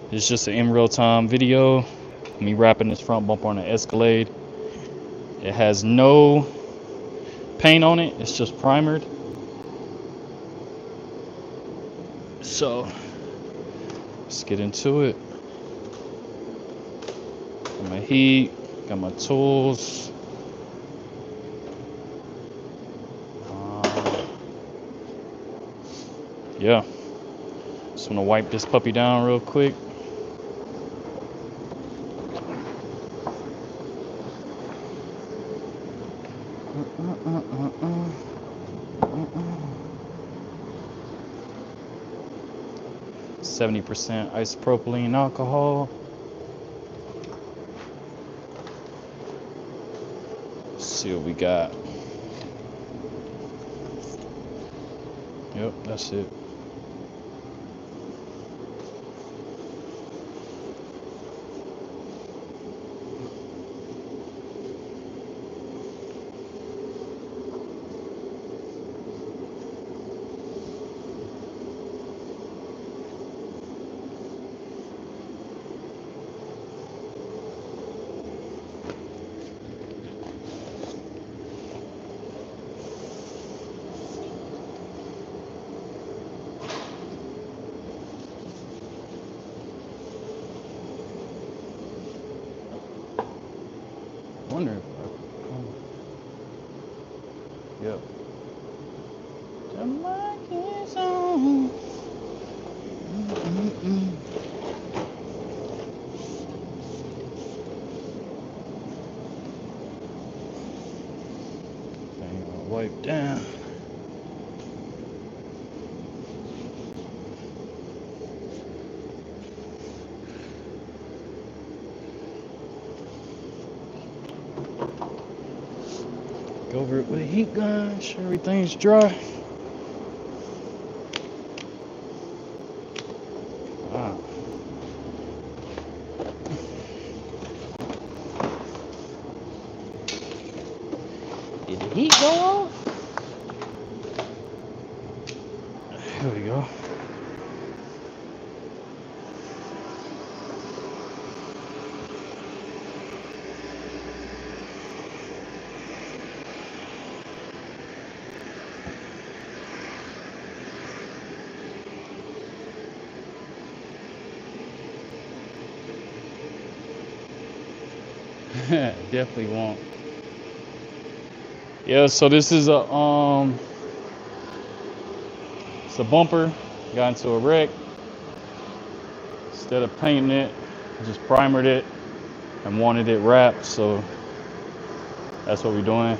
It's just an in real time video. Me wrapping this front bumper on an Escalade. It has no paint on it. It's just primered. So let's get into it. Got my heat. Got my tools. Yeah. Just want to wipe this puppy down real quick. %70 isopropylene alcohol. Let's see what we got. Yep, that's it. Wonder if yep. The mic is on. Thing I'll wipe down. Go over it with a heat gun, make sure everything's dry. Wow. Did the heat go off? Here we go. Definitely won't. Yeah, so this is it's a bumper. Got into a wreck. Instead of painting it, just primered it and wanted it wrapped. So that's what we're doing.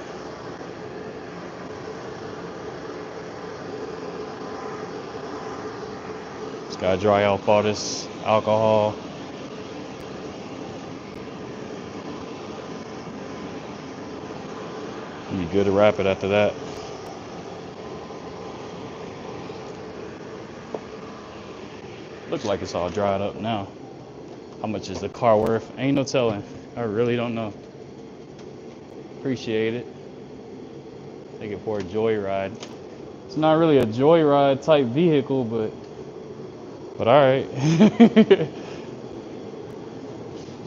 Just gotta dry off all this alcohol. Be good to wrap it after that. Looks like it's all dried up now. How much is the car worth? Ain't no telling. I really don't know. Appreciate it. Take it for a joyride. It's not really a joyride type vehicle, but all right.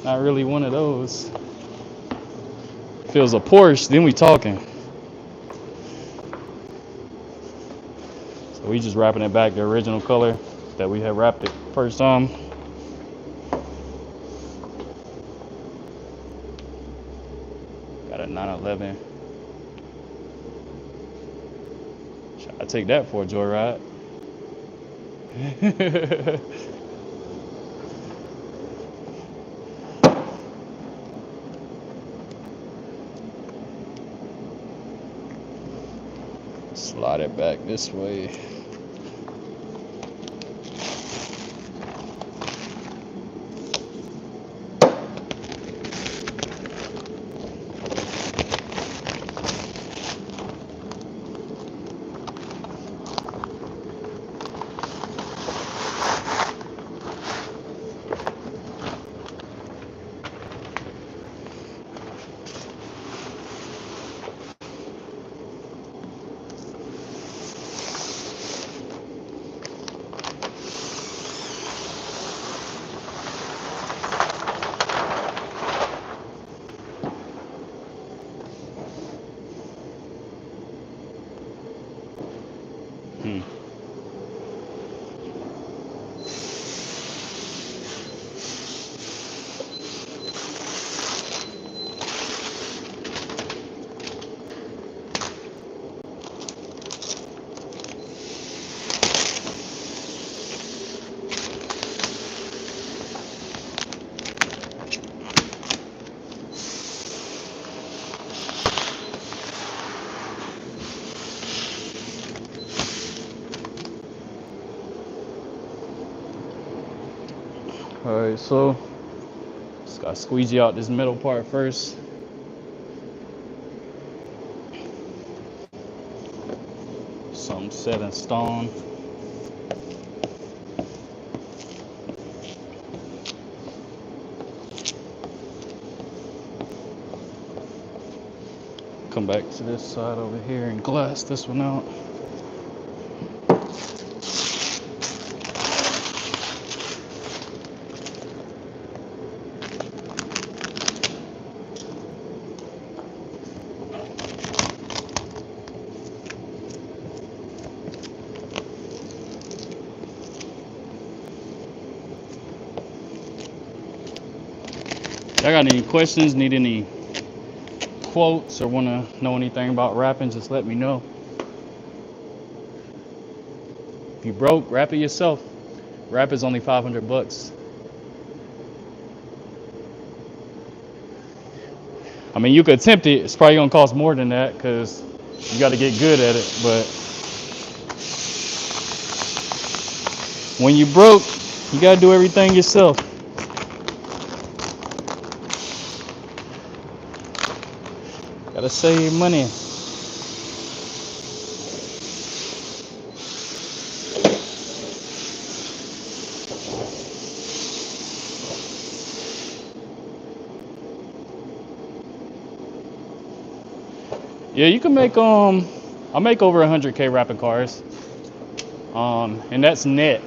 Not really one of those. If it was a Porsche, then we talking. So we just wrapping it back the original color that we had wrapped it first time. Got a 911. I take that for a joyride. Slide it back this way. Alright, so just gotta squeegee out this middle part first. Something set in stone. Come back to this side over here and glass this one out. If y'all got any questions, need any quotes, or want to know anything about wrapping, just let me know. If you broke, wrap it yourself. Wrap is only $500. I mean, you could attempt it. It's probably gonna cost more than that because you got to get good at it. But when you broke, you gotta do everything yourself. Gotta save money. Yeah, you can make I make over 100K wrapping cars. And that's net.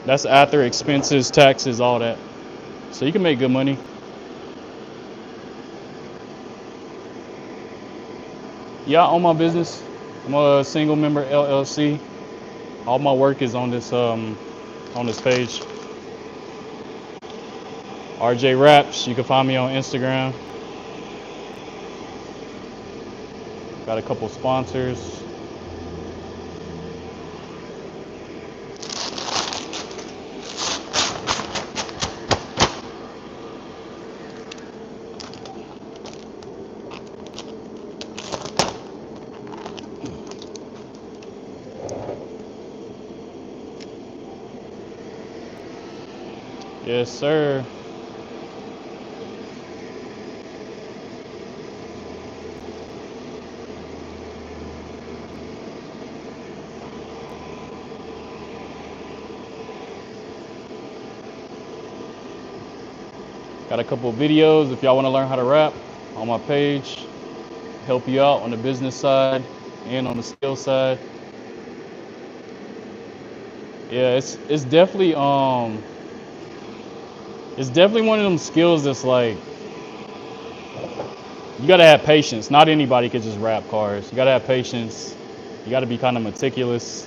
That's after expenses, taxes, all that. So you can make good money. Yeah, I own my business. I'm a single member LLC. All my work is on this page. RJ Raps. You can find me on Instagram. Got a couple sponsors. Yes, sir. Got a couple of videos if y'all want to learn how to wrap on my page. Help you out on the business side and on the skill side. Yeah, it's definitely one of them skills that's like you gotta have patience. Not anybody can just wrap cars. You gotta have patience. You gotta be kind of meticulous,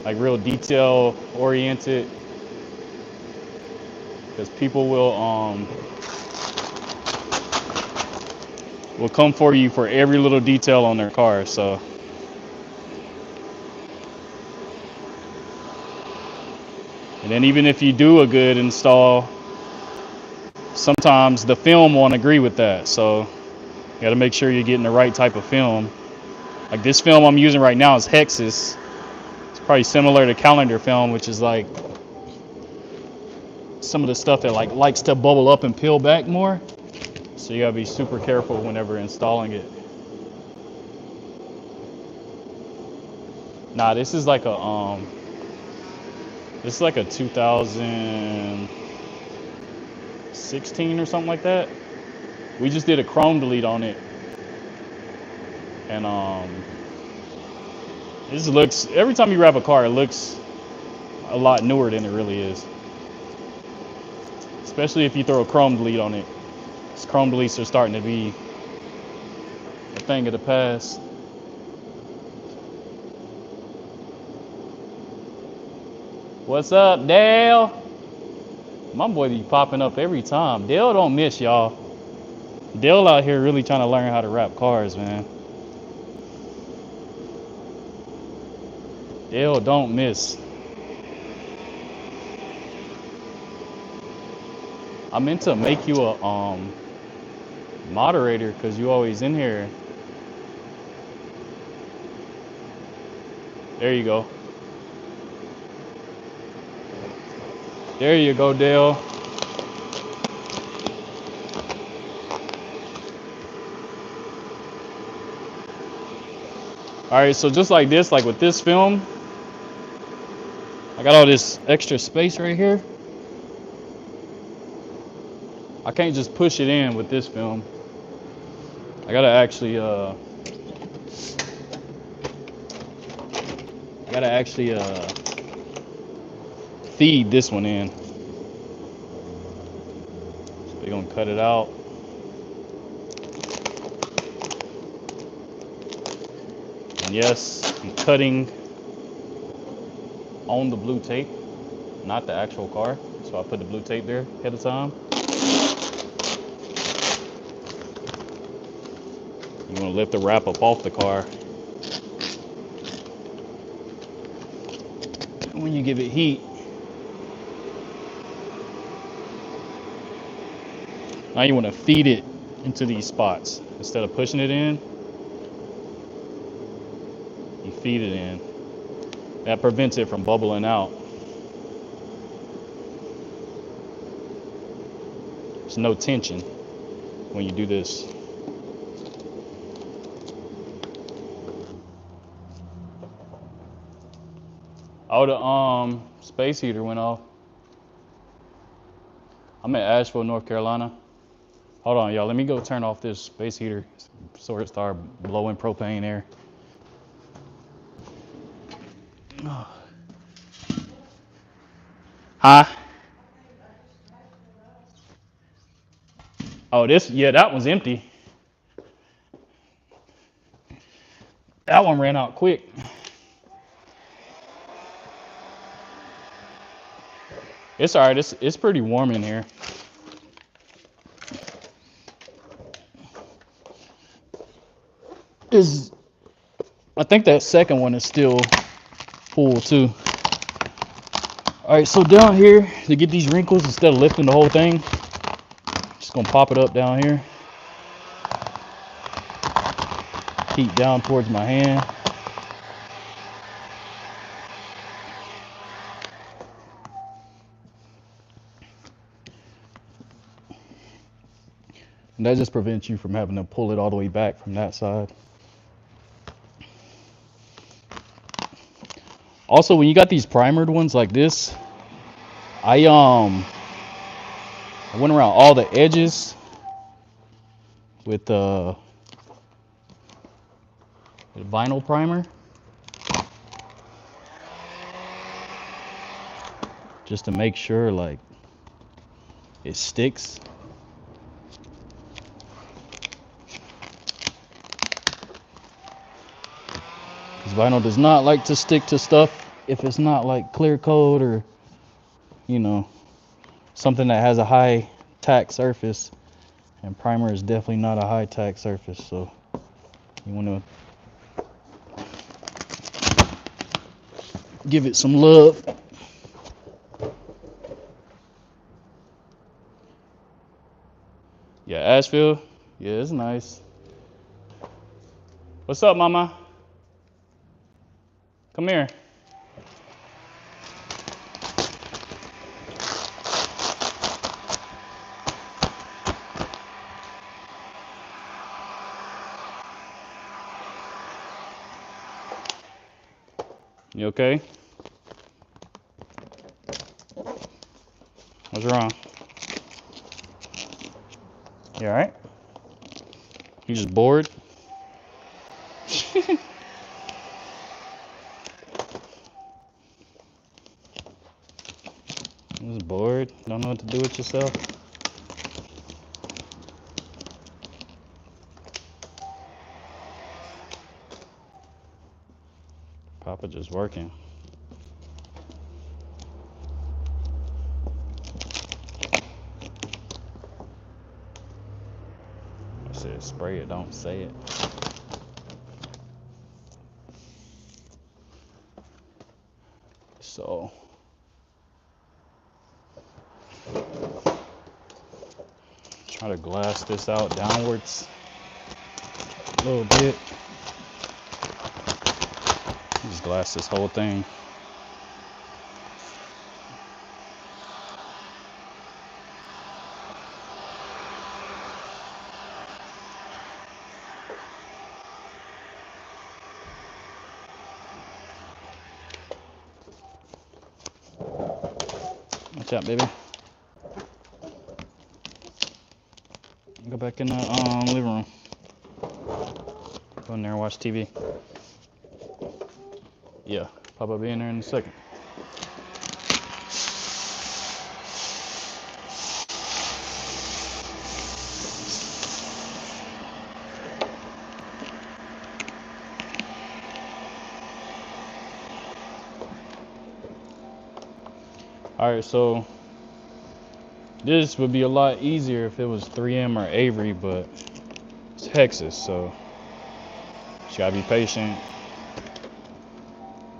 like real detail oriented, because people will come for you for every little detail on their car. So and then even if you do a good install, sometimes the film won't agree with that. So you got to make sure you're getting the right type of film. Like this film I'm using right now is Hexus. It's probably similar to calendar film, which is like some of the stuff that like likes to bubble up and peel back more. So you gotta be super careful whenever installing it. Nah, this is like a 2016 or something like that. We just did a Chrome delete on it, and this looks, every time you wrap a car, it looks a lot newer than it really is. Especially if you throw a Chrome delete on it. These Chrome deletes are starting to be a thing of the past. What's up, Dale? My boy be popping up every time. Dale don't miss, y'all. Dale out here really trying to learn how to wrap cars, man. Dale don't miss. I meant to make you a moderator because you always in here. There you go. There you go, Dale. All right, so just like this, like with this film, I got all this extra space right here. I can't just push it in with this film. I gotta actually feed this one in. So we're gonna cut it out. And yes, I'm cutting on the blue tape, not the actual car. So I put the blue tape there ahead of time. You want to lift the wrap up off the car. And when you give it heat, now you want to feed it into these spots. Instead of pushing it in, you feed it in. That prevents it from bubbling out. There's no tension when you do this. Oh, the space heater went off. I'm in Asheville, North Carolina. Hold on, y'all. Let me go turn off this space heater so it start blowing propane air. Huh? Oh, that one's empty. That one ran out quick. It's all right. It's pretty warm in here. I think that second one is still full too. All right, so down here, to get these wrinkles, instead of lifting the whole thing, just gonna pop it up down here. Heat down towards my hand. And that just prevents you from having to pull it all the way back from that side. Also, when you got these primered ones like this, I went around all the edges with the vinyl primer, just to make sure like it sticks. Because vinyl does not like to stick to stuff if it's not like clear coat or, you know, something that has a high tack surface. And primer is definitely not a high tack surface, so you want to give it some love. Yeah, Asheville. Yeah, it's nice. What's up, mama? Come here. You okay? What's wrong? You alright? You just bored? Just bored? Don't know what to do with yourself? Papa just working. I said spray it, don't say it. So try to glass this out downwards a little bit. Just glass this whole thing. Watch out, baby. Go back in the living room. Go in there and watch TV. Yeah, Papa will be in there in a second. Alright, so this would be a lot easier if it was 3M or Avery, but it's Hexas, so you gotta be patient.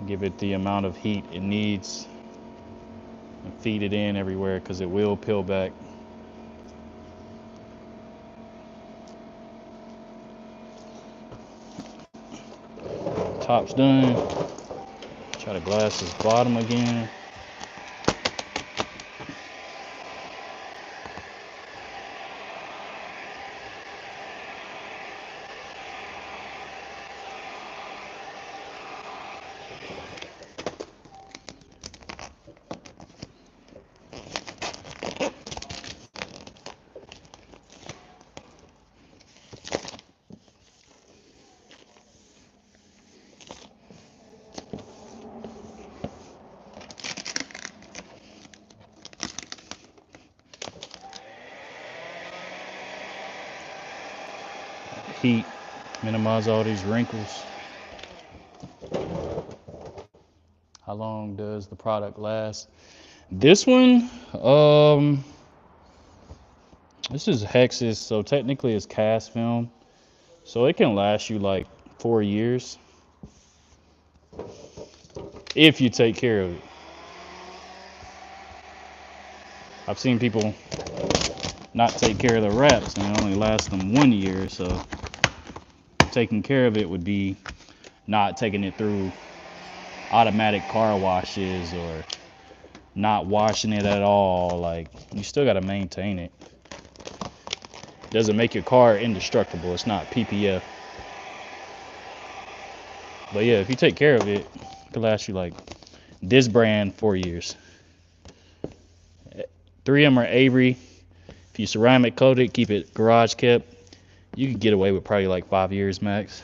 Give it the amount of heat it needs and feed it in everywhere because it will peel back. Top's done. Try to glass this bottom again. Heat, minimize all these wrinkles. How long does the product last? This one, this is Hexas, so technically it's cast film, so it can last you like 4 years if you take care of it. I've seen people not take care of the wraps and it only lasts them 1 year, so taking care of it would be not taking it through automatic car washes or not washing it at all. Like, you still got to maintain it. Doesn't make your car indestructible. It's not PPF. But yeah, if you take care of it, it could last you like this brand 4 years. 3M or Avery, if you ceramic coat it, keep it garage kept, you could get away with probably like 5 years max.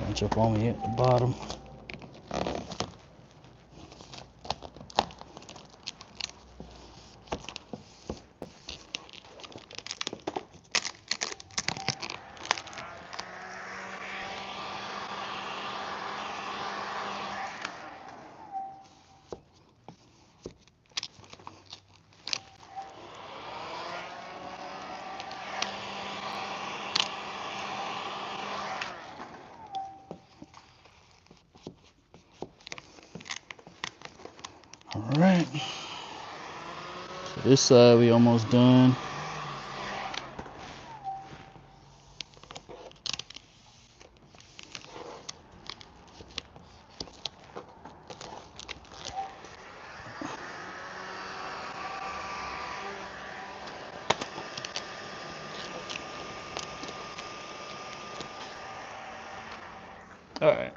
Bunch up on me at the bottom. Alright, so this side we almost done. Alright.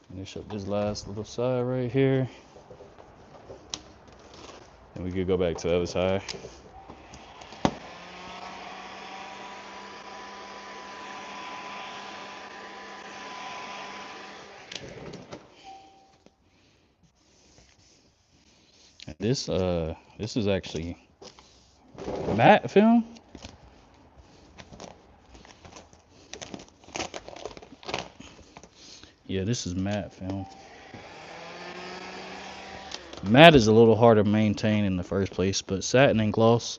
Finish up this last little side right here. And we could go back to the other side. This is actually matte film. Yeah, this is matte film. Matte is a little harder to maintain in the first place, but satin and gloss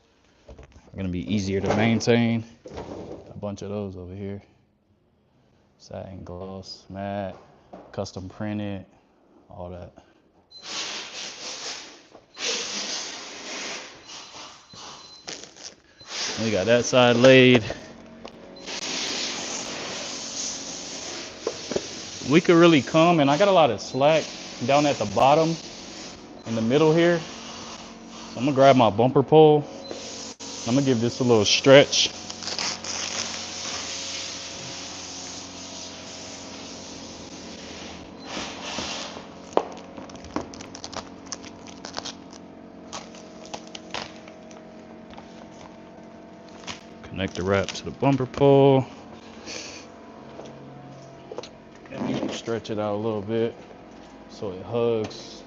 are gonna be easier to maintain. A bunch of those over here. Satin, gloss, matte, custom printed, all that. We got that side laid. We could really come, and I got a lot of slack down at the bottom in the middle here. So I'm gonna grab my bumper pole. I'm gonna give this a little stretch. Connect the wrap to the bumper pole. And stretch it out a little bit so it hugs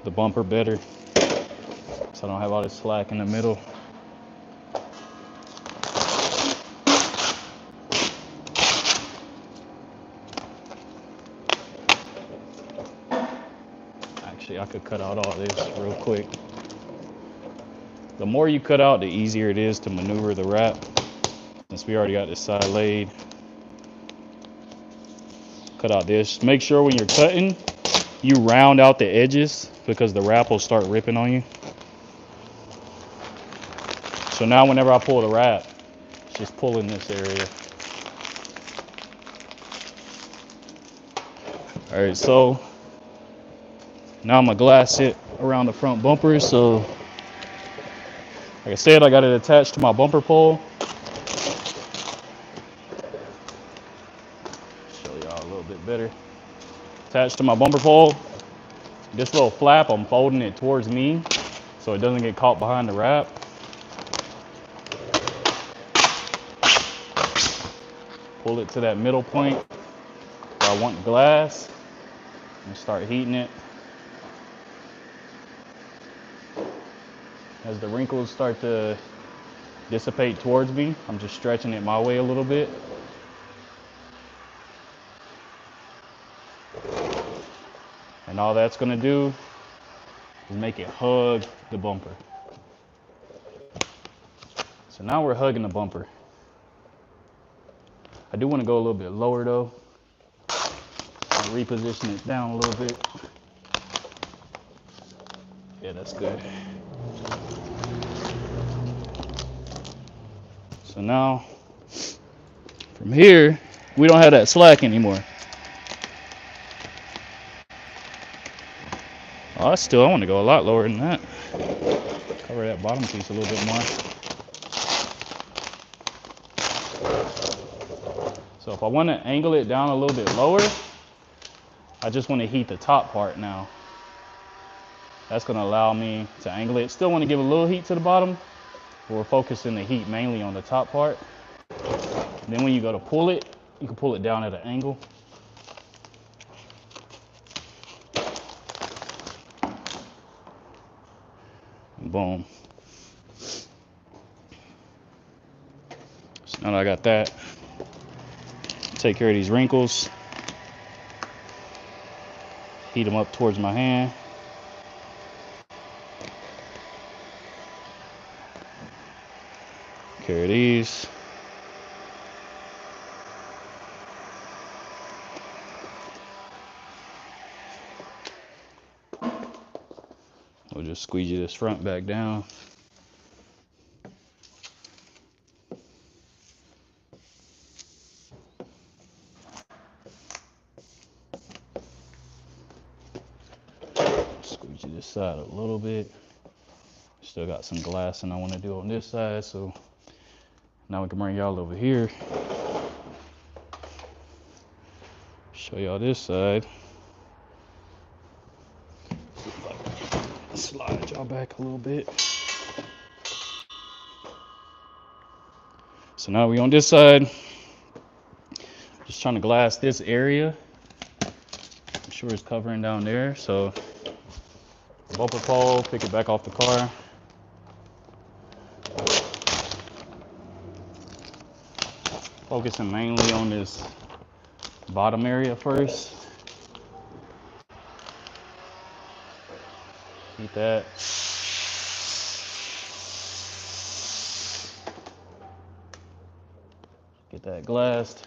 the bumper better. So I don't have all this slack in the middle. Actually, I could cut out all this real quick. The more you cut out, the easier it is to maneuver the wrap. Since we already got this side laid. Cut out this. Make sure when you're cutting, you round out the edges because the wrap will start ripping on you. So now whenever I pull the wrap, it's just pulling this area. All right, so now I'm gonna glass it around the front bumper. So like I said, I got it attached to my bumper pole. Show y'all a little bit better. Attached to my bumper pole. This little flap, I'm folding it towards me so it doesn't get caught behind the wrap. Pull it to that middle point where I want glass and start heating it. As the wrinkles start to dissipate towards me, I'm just stretching it my way a little bit. And all that's gonna do is make it hug the bumper. So now we're hugging the bumper. I do want to go a little bit lower though. I'll reposition it down a little bit. Yeah, that's good. So now, from here, we don't have that slack anymore. Oh, I want to go a lot lower than that. Cover that bottom piece a little bit more. So if I want to angle it down a little bit lower, I just want to heat the top part now. That's going to allow me to angle it. Still want to give a little heat to the bottom, but we're focusing the heat mainly on the top part. And then when you go to pull it, you can pull it down at an angle. And boom. So now that I got that, take care of these wrinkles. Heat them up towards my hand. Care of these. We'll just squeegee this front back down. Squeegee this side a little bit. Still got some glassing I want to do on this side, so now we can bring y'all over here. Show y'all this side. Slide y'all back a little bit. So now we on this side. Just trying to glass this area. I'm sure it's covering down there. So bumper pole, pick it back off the car. Focusing mainly on this bottom area first. Heat that. Get that glassed.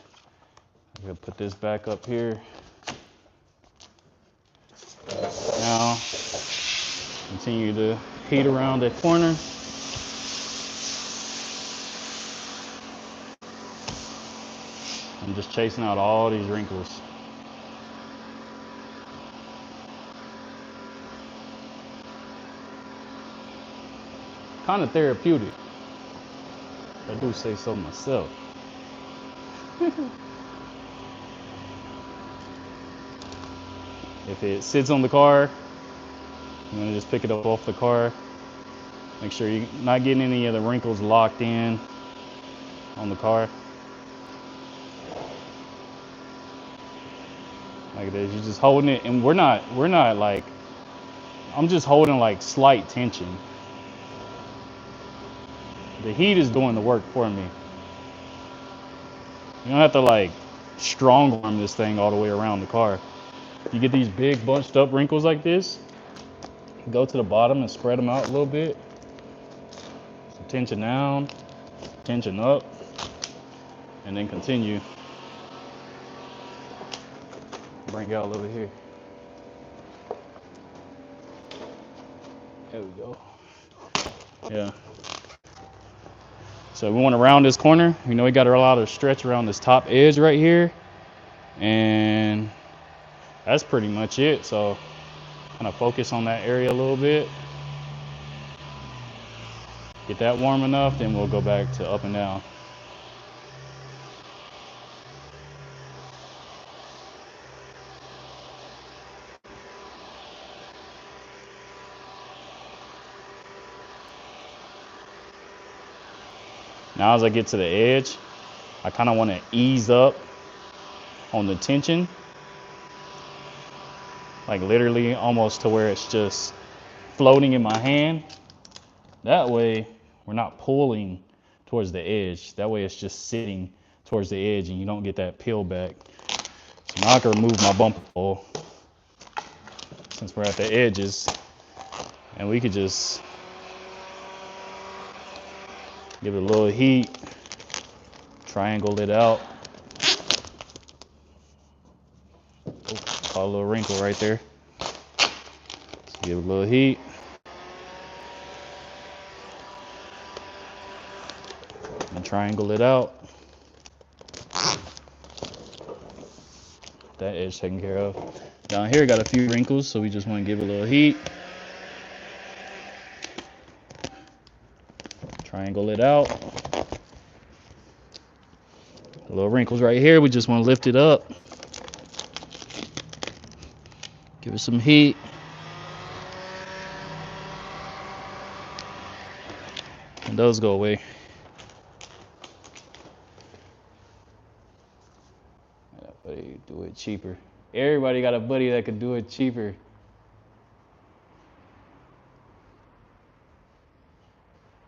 I'm gonna put this back up here. Now, continue to heat around that corner. I'm just chasing out all these wrinkles. Kind of therapeutic. I do say so myself. If it sits on the car, I'm gonna just pick it up off the car. Make sure you're not getting any of the wrinkles locked in on the car. Like this, you're just holding it, and we're not like, I'm just holding like slight tension. The heat is doing the work for me. You don't have to like strong arm this thing all the way around the car. You get these big bunched up wrinkles like this, go to the bottom and spread them out a little bit. So tension down, tension up, and then continue. Bring y'all over here. There we go. Yeah. So we want to round this corner. You know, we got a lot of stretch around this top edge right here. And that's pretty much it. So kind of focus on that area a little bit. Get that warm enough, then we'll go back to up and down. Now as I get to the edge, I kind of want to ease up on the tension. Like literally almost to where it's just floating in my hand. That way we're not pulling towards the edge. That way it's just sitting towards the edge and you don't get that peel back. So now I can remove my bumper hole since we're at the edges, and we could just give it a little heat, triangle it out. Oh, caught a little wrinkle right there. Let's give it a little heat. And triangle it out. That edge taken care of. Down here got a few wrinkles, so we just want to give it a little heat. Triangle it out. Little wrinkles right here, we just want to lift it up. Give it some heat. And those go away. Buddy, do it cheaper. Everybody got a buddy that could do it cheaper.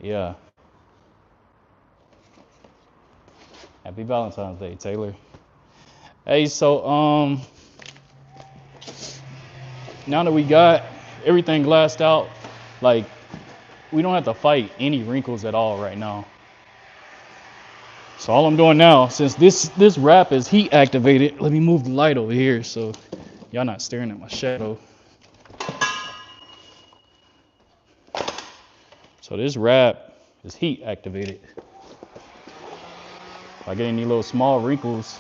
Yeah. Happy Valentine's Day, Taylor. Hey, so now that we got everything glassed out, like we don't have to fight any wrinkles at all right now. So all I'm doing now, since this wrap is heat activated, let me move the light over here so y'all not staring at my shadow. So this wrap is heat activated. If I get any little small wrinkles,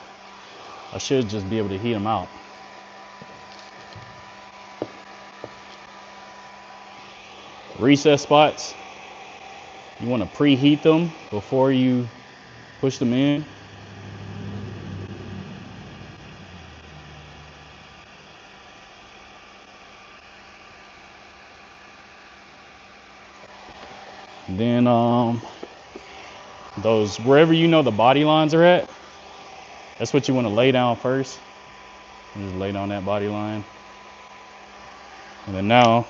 I should just be able to heat them out. Recess spots, you want to preheat them before you push them in. Then those, wherever you know the body lines are at, that's what you want to lay down first. And just lay down that body line. And then now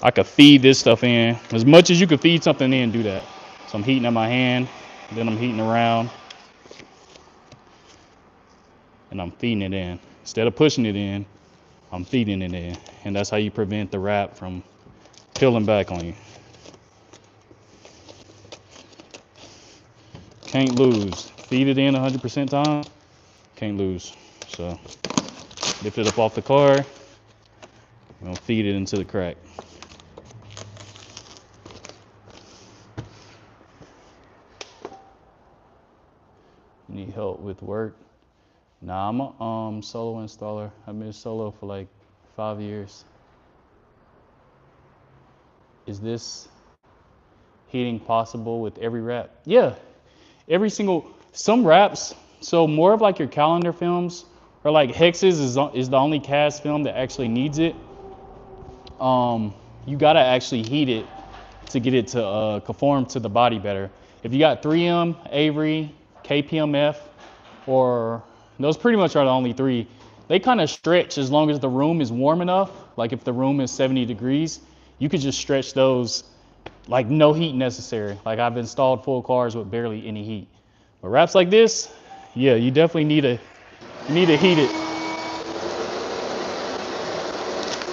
I could feed this stuff in. As much as you could feed something in, do that. So I'm heating up my hand, then I'm heating around, and I'm feeding it in. Instead of pushing it in, I'm feeding it in. And that's how you prevent the wrap from peeling back on you. Can't lose. Feed it in 100% time, can't lose. So lift it up off the car, and I'll feed it into the crack. help with work. Nah, I'm a solo installer. I've been solo for like 5 years. Is this heating possible with every wrap? Yeah, every single, some wraps, so more of like your calendar films or like hexes is the only cast film that actually needs it. You gotta actually heat it to get it to conform to the body better. If you got 3M, Avery, KPMF, or those pretty much are the only three. They kind of stretch as long as the room is warm enough. Like if the room is 70 degrees, you could just stretch those like no heat necessary. Like I've installed full cars with barely any heat. But wraps like this, yeah, you definitely need to heat it.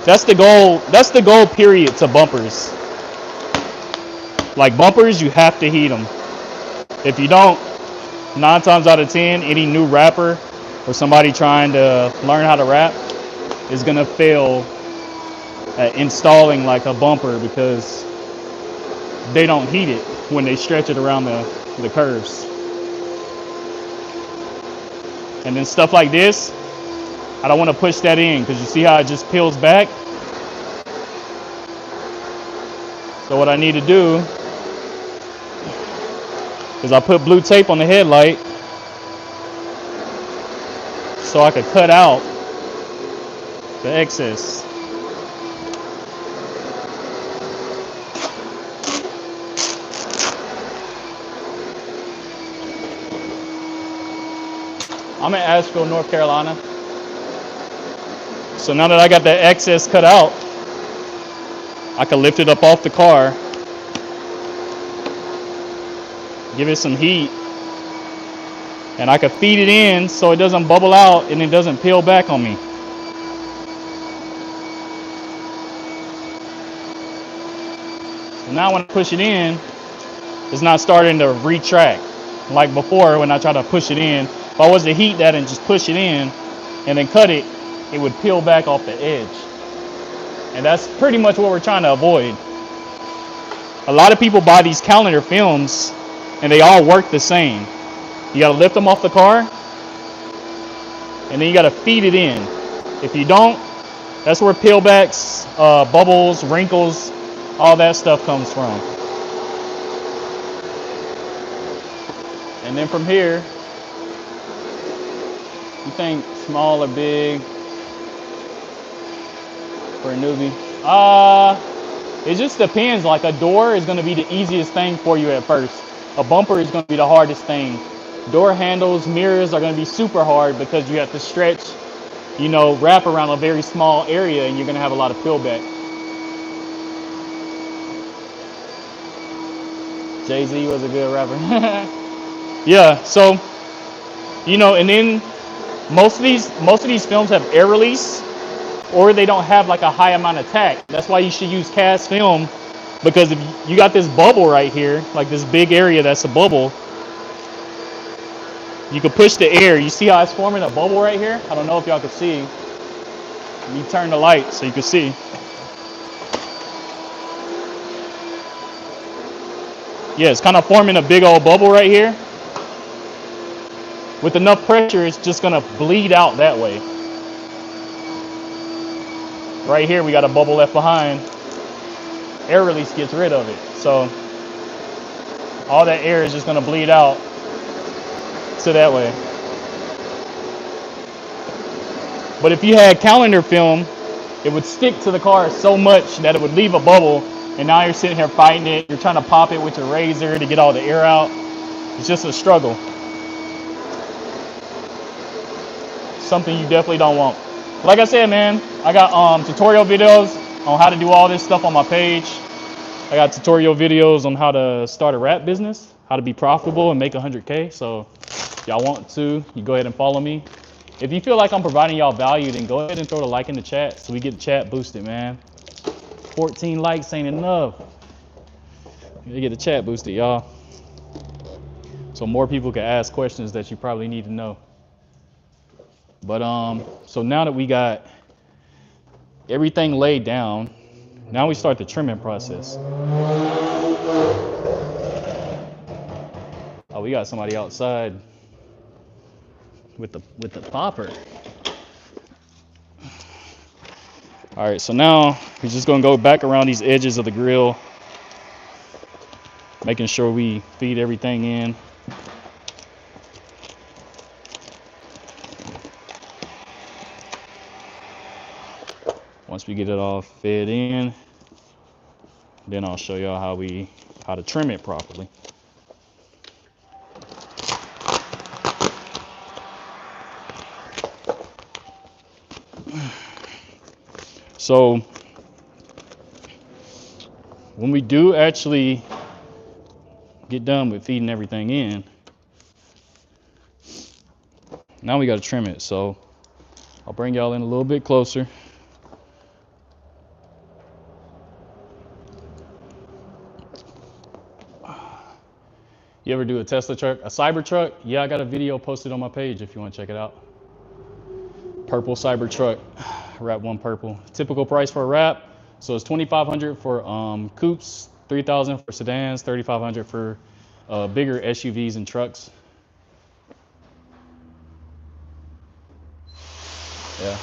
That's the goal. That's the goal period to bumpers. Like bumpers, you have to heat them. If you don't, 9 times out of 10, any new rapper or somebody trying to learn how to rap is gonna fail at installing like a bumper because they don't heat it when they stretch it around the curves. And then stuff like this, I don't want to push that in because you see how it just peels back. So what I need to do is I put blue tape on the headlight so I could cut out the excess. I'm in Asheville, North Carolina. So now that I got that excess cut out, I can lift it up off the car, give it some heat, and I can feed it in so it doesn't bubble out and it doesn't peel back on me. So now when I push it in, it's not starting to retract. Like before when I try to push it in, if I was to heat that and just push it in and then cut it, it would peel back off the edge. And that's pretty much what we're trying to avoid. A lot of people buy these calendar films and they all work the same. You gotta lift them off the car and then you gotta feed it in. If you don't, that's where peelbacks, bubbles, wrinkles, all that stuff comes from. And then from here, you think small or big for a newbie? It just depends. Like a door is gonna be the easiest thing for you at first. A bumper is gonna be the hardest thing. Door handles, mirrors are gonna be super hard because you have to stretch, wrap around a very small area and you're gonna have a lot of peelback. Jay-Z was a good rapper. Yeah, so, and then most of these films have air release, or they don't have like a high amount of tack. That's why you should use cast film, because if you got this bubble right here, like this big area that's a bubble, you can push the air. You see how it's forming a bubble right here? I don't know if y'all can see. Let me turn the light so you can see. Yeah, it's kind of forming a big old bubble right here. With enough pressure, it's just gonna bleed out that way. Right here, we got a bubble left behind. Air release gets rid of it. So all that air is just gonna bleed out to that way. But if you had calendar film, it would stick to the car so much that it would leave a bubble, and now you're sitting here fighting it. You're trying to pop it with your razor to get all the air out. It's just a struggle. Something you definitely don't want. Like I said, man, I got tutorial videos on how to do all this stuff on my page. I got tutorial videos on how to start a rap business, how to be profitable and make 100K. So if y'all want to, you go ahead and follow me. If you feel like I'm providing y'all value, then go ahead and throw the like in the chat so we get the chat boosted, man. 14 likes ain't enough. We gotta get the chat boosted, y'all. So more people can ask questions that you probably need to know. But so now that we got everything laid down, now we start the trimming process. Oh, we got somebody outside. with the popper. All right, so now we're just gonna go back around these edges of the grill, making sure we feed everything in. Once we get it all fed in, then I'll show y'all how to trim it properly. So when we do actually get done with feeding everything in, now we got to trim it. So I'll bring y'all in a little bit closer. You ever do a Tesla truck, a Cybertruck? Yeah, I got a video posted on my page if you want to check it out. Purple Cybertruck, wrap one purple. Typical price for a wrap. So it's $2,500 for coupes, $3,000 for sedans, $3,500 for bigger SUVs and trucks. Yeah.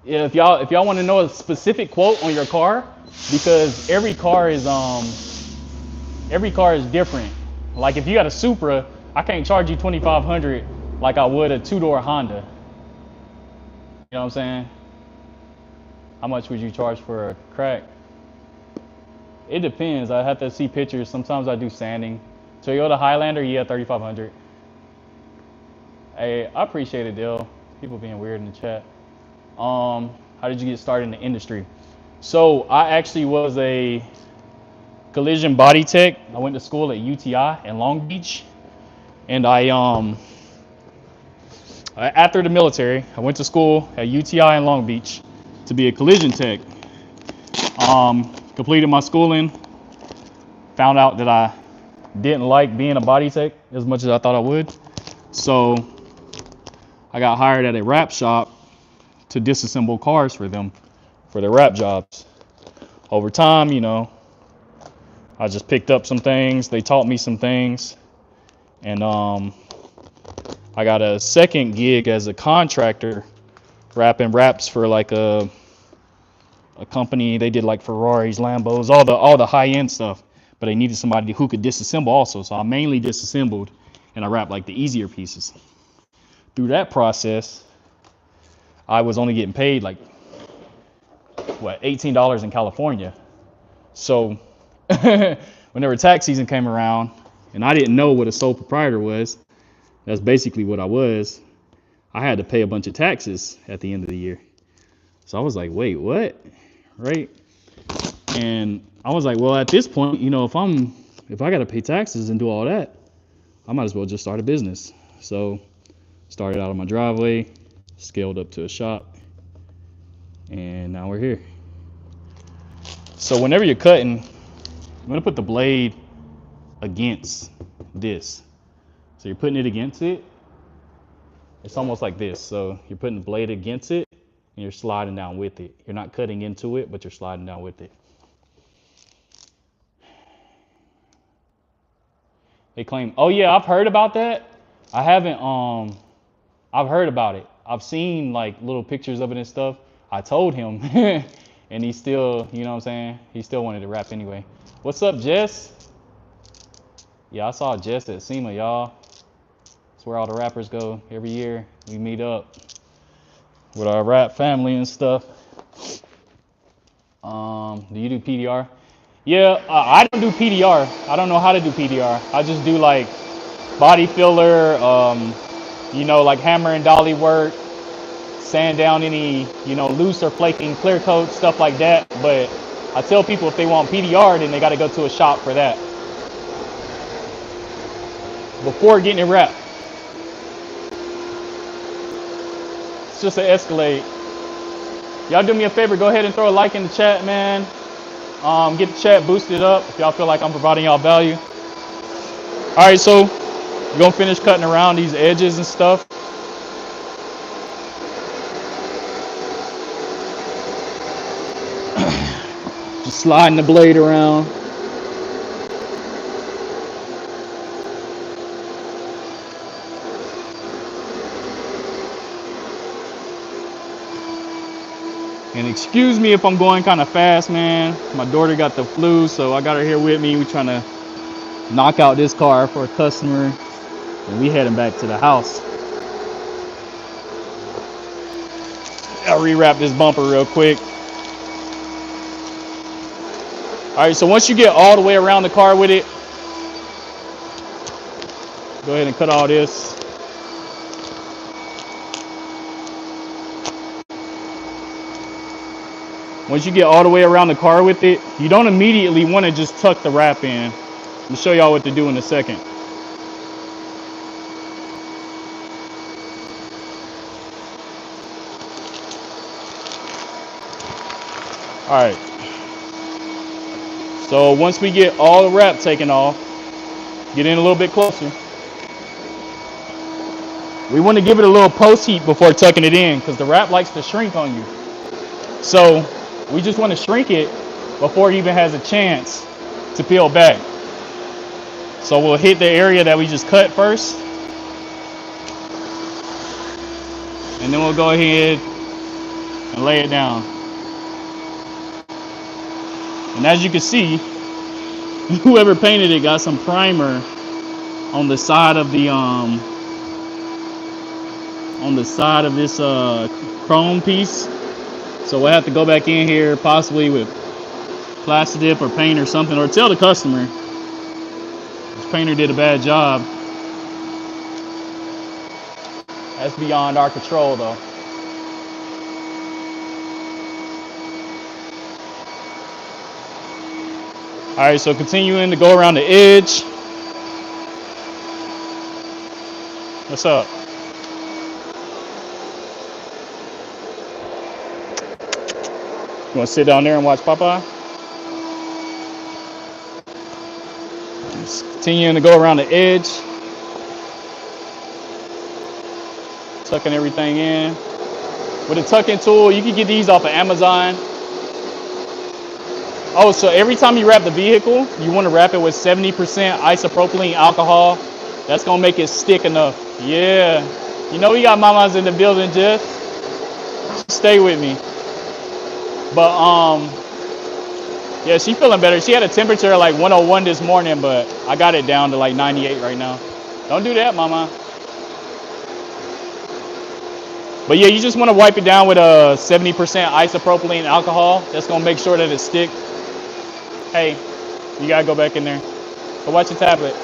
Yeah, if y'all want to know a specific quote on your car, because every car is different. Like if you got a Supra, I can't charge you $2,500 like I would a two-door Honda. You know what I'm saying? How much would you charge for a crack? It depends. I have to see pictures. Sometimes I do sanding. Toyota Highlander, yeah, $3,500. Hey, I appreciate it, Dale. People being weird in the chat. How did you get started in the industry? So I actually was a collision body tech. I went to school at UTI in Long Beach, and after the military, I went to school at UTI in Long Beach to be a collision tech. Completed my schooling, found out that I didn't like being a body tech as much as I thought I would. So I got hired at a wrap shop to disassemble cars for them, for their wrap jobs. Over time, you know, I just picked up some things. They taught me some things. And I got a second gig as a contractor wrapping wraps for like a company. They did like Ferraris, Lambos, all the high-end stuff, but they needed somebody who could disassemble also. So I mainly disassembled and I wrapped like the easier pieces. Through that process, I was only getting paid like $18 in California. So whenever tax season came around and I didn't know what a sole proprietor was, that's basically what I was. I had to pay a bunch of taxes at the end of the year. So I was like, wait, what? Right? And I was like, well, at this point, you know, if I got to pay taxes and do all that, I might as well just start a business. So started out on my driveway, scaled up to a shop, and now we're here. So whenever you're cutting, I'm going to put the blade against this. So you're putting it against it. It's almost like this. So you're putting the blade against it and you're sliding down with it. You're not cutting into it, but you're sliding down with it. They claim, oh yeah, I've heard about that. I haven't, I've heard about it. I've seen like little pictures of it and stuff. I told him and he still, you know what I'm saying? He still wanted to rap anyway. What's up, Jess? Yeah, I saw Jess at SEMA, y'all. That's where all the rappers go every year. We meet up with our rap family and stuff. Do you do PDR? Yeah, I don't do PDR. I don't know how to do PDR. I just do like body filler, you know, like hammer and dolly work, sand down any, you know, loose or flaking clear coat, stuff like that. But I tell people if they want PDR, then they got to go to a shop for that before getting it wrapped. It's just an Escalade. Y'all do me a favor, go ahead and throw a like in the chat, man. Get the chat boosted up if y'all feel like I'm providing y'all value. All right, so we're gonna finish cutting around these edges and stuff. Just sliding the blade around. And excuse me if I'm going kind of fast, man. My daughter got the flu, so I got her here with me. We're trying to knock out this car for a customer, and we heading back to the house. I'll rewrap this bumper real quick. All right, so once you get all the way around the car with it, go ahead and cut all this. Once you get all the way around the car with it, you don't immediately want to just tuck the wrap in. I'll show y'all what to do in a second. All right. So once we get all the wrap taken off, get in a little bit closer. We want to give it a little post heat before tucking it in because the wrap likes to shrink on you. So we just want to shrink it before it even has a chance to peel back. So we'll hit the area that we just cut first. And then we'll go ahead and lay it down. And as you can see, whoever painted it got some primer on the side of the this chrome piece. So we'll have to go back in here possibly with plastic dip or paint or something, or tell the customer this painter did a bad job. That's beyond our control though. All right, so continuing to go around the edge. What's up? You want to sit down there and watch Popeye? Just continuing to go around the edge. Tucking everything in. With a tuck-in tool, you can get these off of Amazon. Oh, so every time you wrap the vehicle, you want to wrap it with 70% isopropylene alcohol. That's going to make it stick enough. Yeah. You know we got mamas in the building, Jeff. Stay with me. But, yeah, she's feeling better. She had a temperature of like 101 this morning, but I got it down to like 98 right now. Don't do that, mama. But yeah, you just want to wipe it down with a 70% isopropylene alcohol. That's going to make sure that it sticks. Hey, you got to go back in there. Go watch your tablet.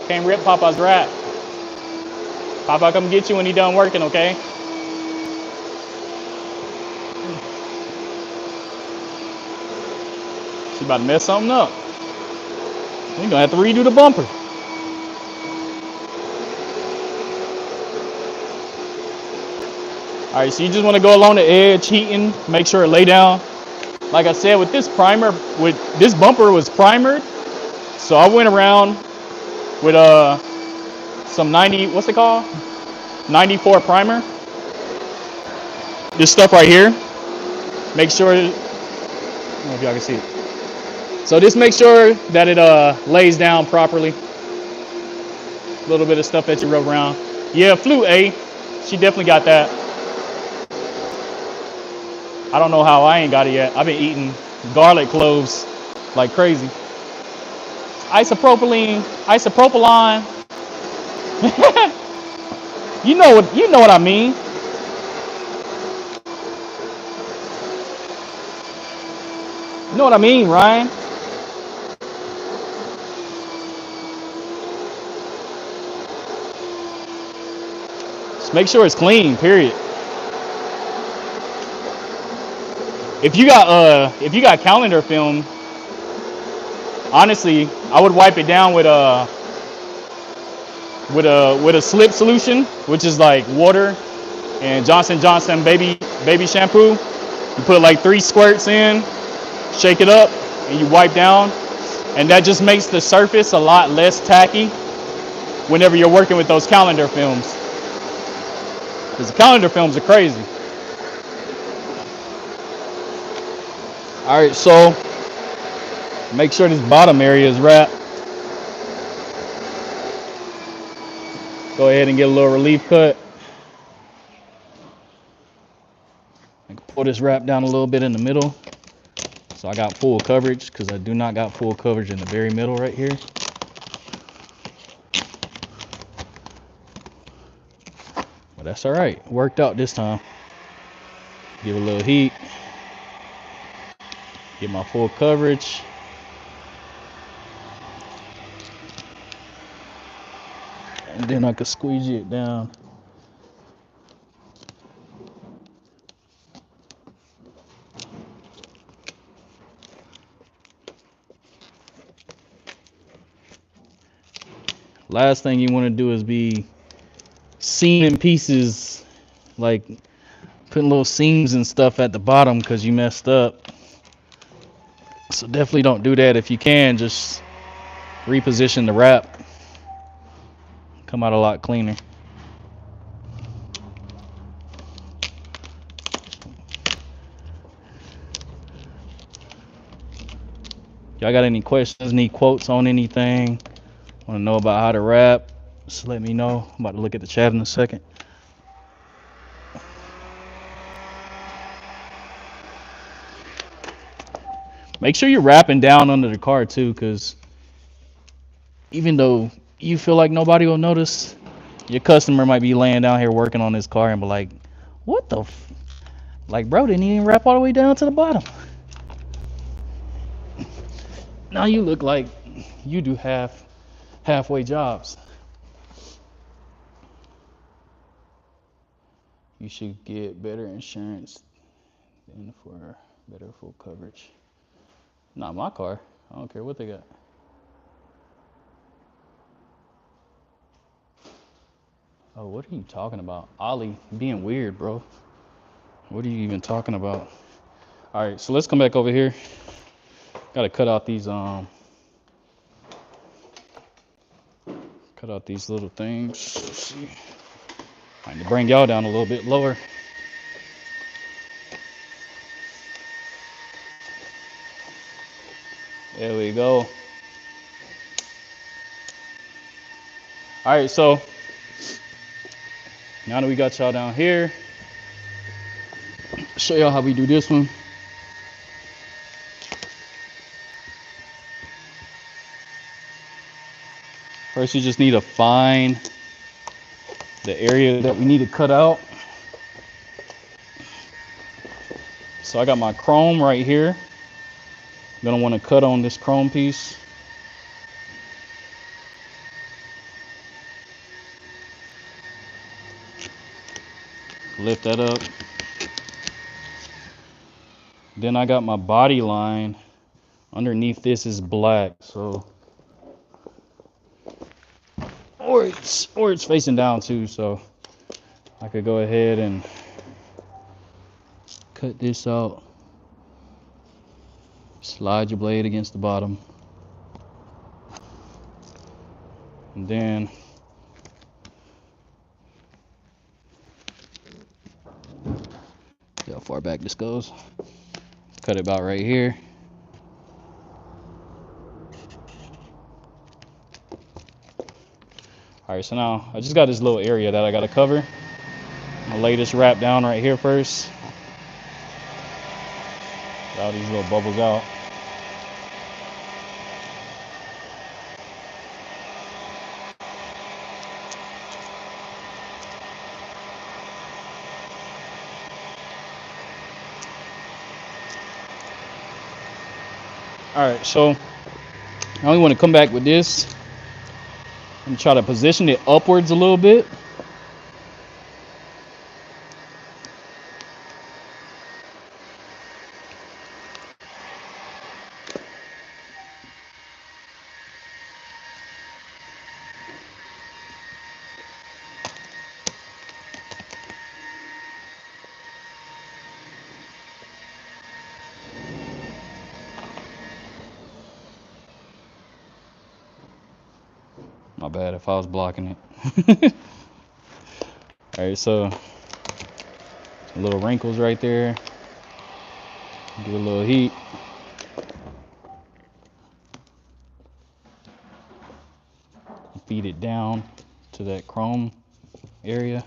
Can't rip Papa's wrap. Papa come get you when he done working, okay? She about to mess something up. We're going to have to redo the bumper. All right, so you just want to go along the edge, heating, make sure it lay down. Like I said, with this primer, with this bumper was primered. So I went around with some 90, what's it called? 94 primer. This stuff right here. Make sure, I don't know if y'all can see it. So just make sure that it lays down properly. A little bit of stuff that you rub around. Yeah, Flu A, she definitely got that. I don't know how I ain't got it yet. I've been eating garlic cloves like crazy. Isopropylene. you know what I mean. You know what I mean, Ryan? Just make sure it's clean, period. If you got calendar film, honestly, I would wipe it down with a slip solution, which is like water and Johnson & Johnson baby shampoo. You put like 3 squirts in, shake it up, and you wipe down, and that just makes the surface a lot less tacky whenever you're working with those calendar films, because the calendar films are crazy. All right, so make sure this bottom area is wrapped. Go ahead and get a little relief cut. pull this wrap down a little bit in the middle. So I got full coverage because I do not got full coverage in the very middle right here. But that's all right. Worked out this time. Give it a little heat. Get my full coverage. And then I could squeeze it down. Last thing you want to do is be seaming pieces, like putting little seams and stuff at the bottom because you messed up. So definitely don't do that. If you can, just reposition the wrap. Come out a lot cleaner. Y'all got any questions, need quotes on anything? Want to know about how to wrap? Just let me know. I'm about to look at the chat in a second. Make sure you're wrapping down under the car too, because even though you feel like nobody will notice, your customer might be laying down here working on this car and be like, what the f? Like, bro, didn't even wrap all the way down to the bottom. Now you look like you do halfway jobs. You should get better insurance than for better full coverage. Not my car. I don't care what they got. Oh, what are you talking about? Ollie, being weird, bro. What are you even talking about? All right, so let's come back over here. Gotta cut out these little things. Let's see. I need to bring y'all down a little bit lower. There we go. All right, so now that we got y'all down here, show y'all how we do this one. First, you just need to find the area that we need to cut out. So I got my chrome right here. Gonna want to cut on this chrome piece. Lift that up. Then I got my body line. Underneath this is black, so or it's facing down too, so I could go ahead and cut this out. Slide your blade against the bottom. And then see how far back this goes. Cut it about right here. All right, so now I just got this little area that I gotta cover. I'm gonna lay this wrap down right here first. Get all these little bubbles out. All right, so I only want to come back with this and try to position it upwards a little bit. My bad if I was blocking it. All right, so little wrinkles right there. Give it a little heat. Feed it down to that chrome area.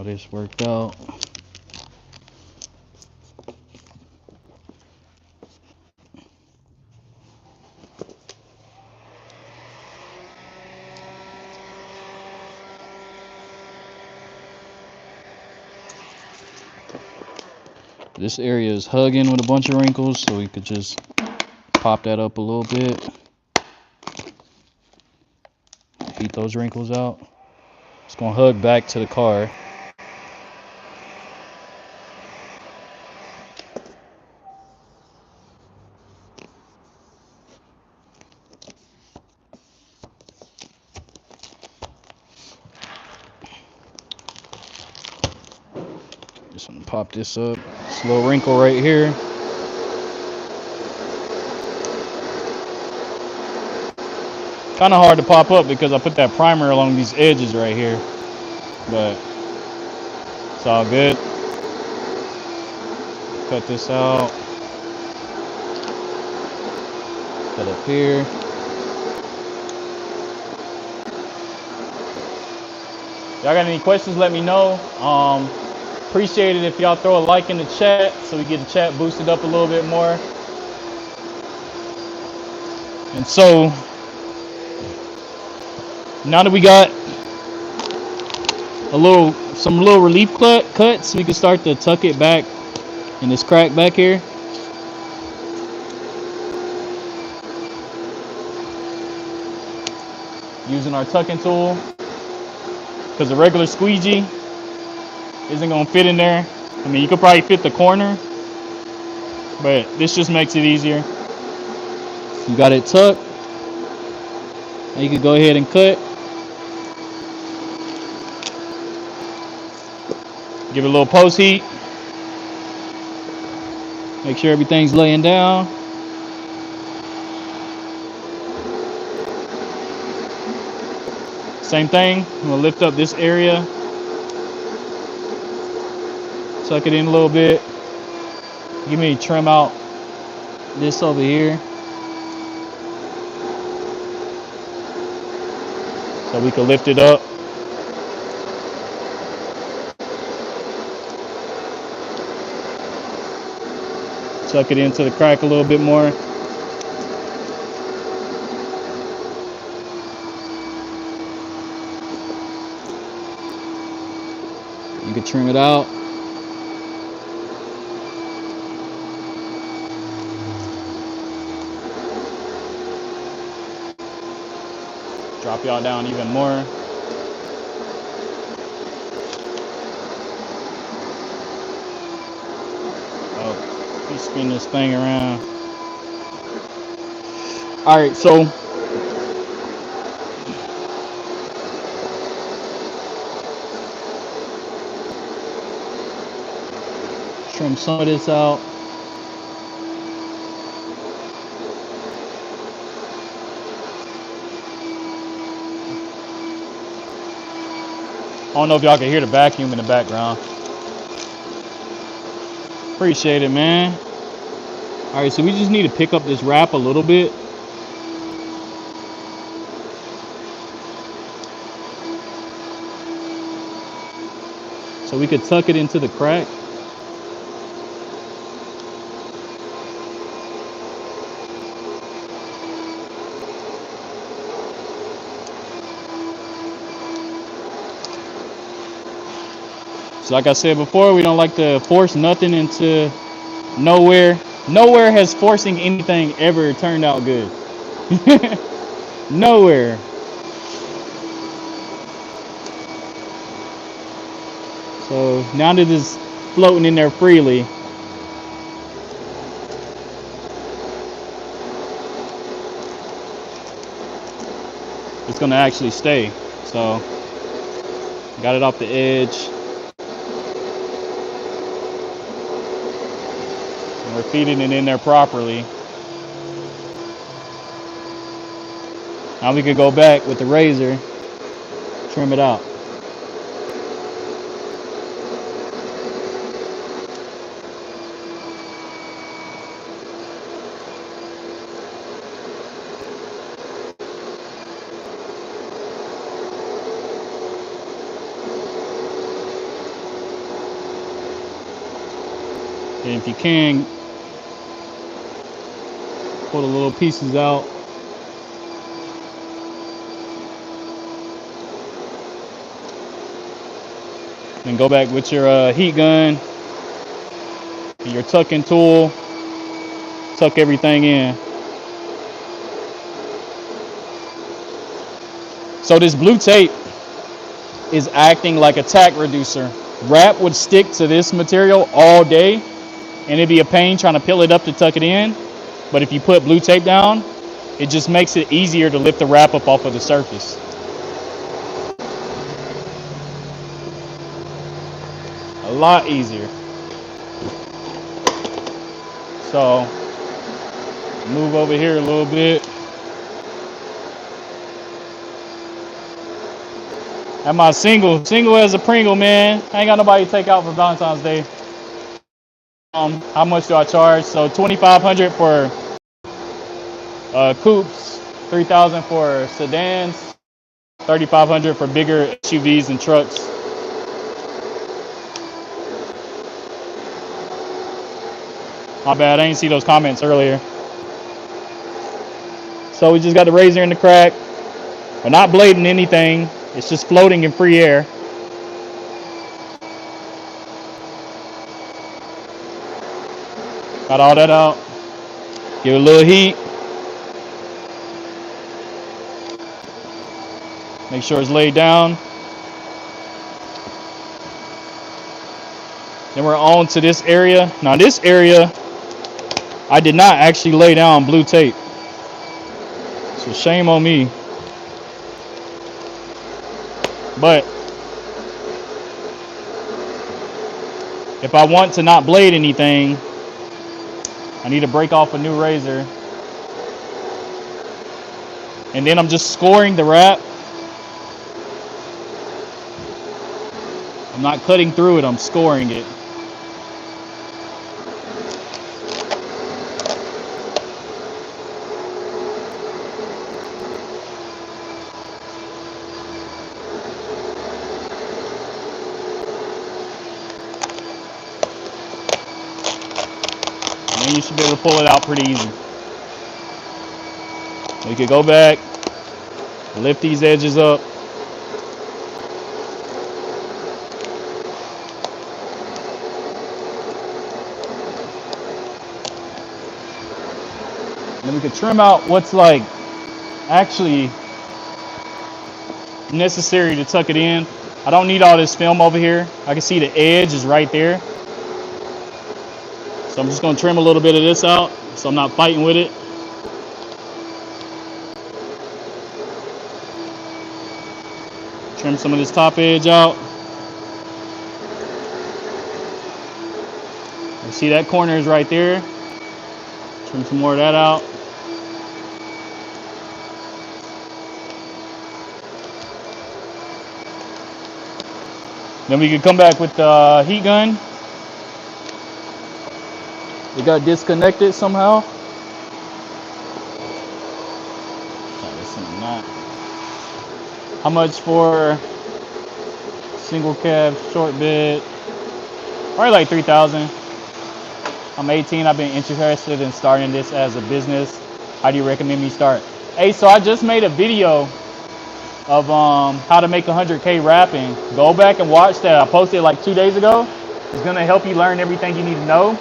how this worked out. This area is hugging with a bunch of wrinkles, so we could just pop that up a little bit. Beat those wrinkles out. It's gonna hug back to the car. Just gonna pop this up. This little wrinkle right here. Kind of hard to pop up because I put that primer along these edges right here, but it's all good. Cut this out. Cut up here. Y'all got any questions, let me know. Appreciate it if y'all throw a like in the chat so we get the chat boosted up a little bit more. And so, now that we got some little relief cuts, we can start to tuck it back in this crack back here. Using our tucking tool, because the regular squeegee isn't gonna fit in there. I mean, you could probably fit the corner, but this just makes it easier. You got it tucked, and you can go ahead and cut. Give it a little post heat. Make sure everything's laying down. Same thing, I'm gonna lift up this area. Tuck it in a little bit. Give me a trim out this over here, so we can lift it up. Tuck it into the crack a little bit more. You can trim it out. Drop y'all down even more. Oh, you spin this thing around. All right, so trim some of this out. I don't know if y'all can hear the vacuum in the background. Appreciate it, man. All right, so we just need to pick up this wrap a little bit. So we could tuck it into the crack. So like I said before, we don't like to force nothing into nowhere. Nowhere has forcing anything ever turned out good. Nowhere. So now that it's floating in there freely, it's gonna actually stay. So got it off the edge. We're feeding it in there properly. Now we could go back with the razor, trim it out. And if you can, pull the little pieces out. Then go back with your heat gun and your tucking tool. Tuck everything in. So this blue tape is acting like a tack reducer. Wrap would stick to this material all day, and it'd be a pain trying to peel it up to tuck it in. But if you put blue tape down, it just makes it easier to lift the wrap up off of the surface. A lot easier. So move over here a little bit. And my single as a Pringle, man. I ain't got nobody to take out for Valentine's Day. How much do I charge? So $2,500 for coupes, $3,000 for sedans, $3,500 for bigger SUVs and trucks. My bad, I didn't see those comments earlier. So we just got the razor in the crack. We're not blading anything. It's just floating in free air. Got all that out. Give it a little heat. Make sure it's laid down. Then we're on to this area. Now this area, I did not actually lay down blue tape. So shame on me. But if I want to not blade anything, I need to break off a new razor. And then I'm just scoring the wrap. I'm not cutting through it, I'm scoring it. And then you should be able to pull it out pretty easy. We could go back, lift these edges up. And then we could trim out what's like actually necessary to tuck it in. I don't need all this film over here. I can see the edge is right there. So I'm just gonna trim a little bit of this out so I'm not fighting with it. Trim some of this top edge out. You see that corner is right there. Trim some more of that out. Then we can come back with the heat gun. It got disconnected somehow. How much for single cab short bed? Probably like 3,000. I'm 18. I've been interested in starting this as a business. How do you recommend me start? Hey, so I just made a video of how to make 100K rapping. Go back and watch that. I posted it like 2 days ago. It's gonna help you learn everything you need to know.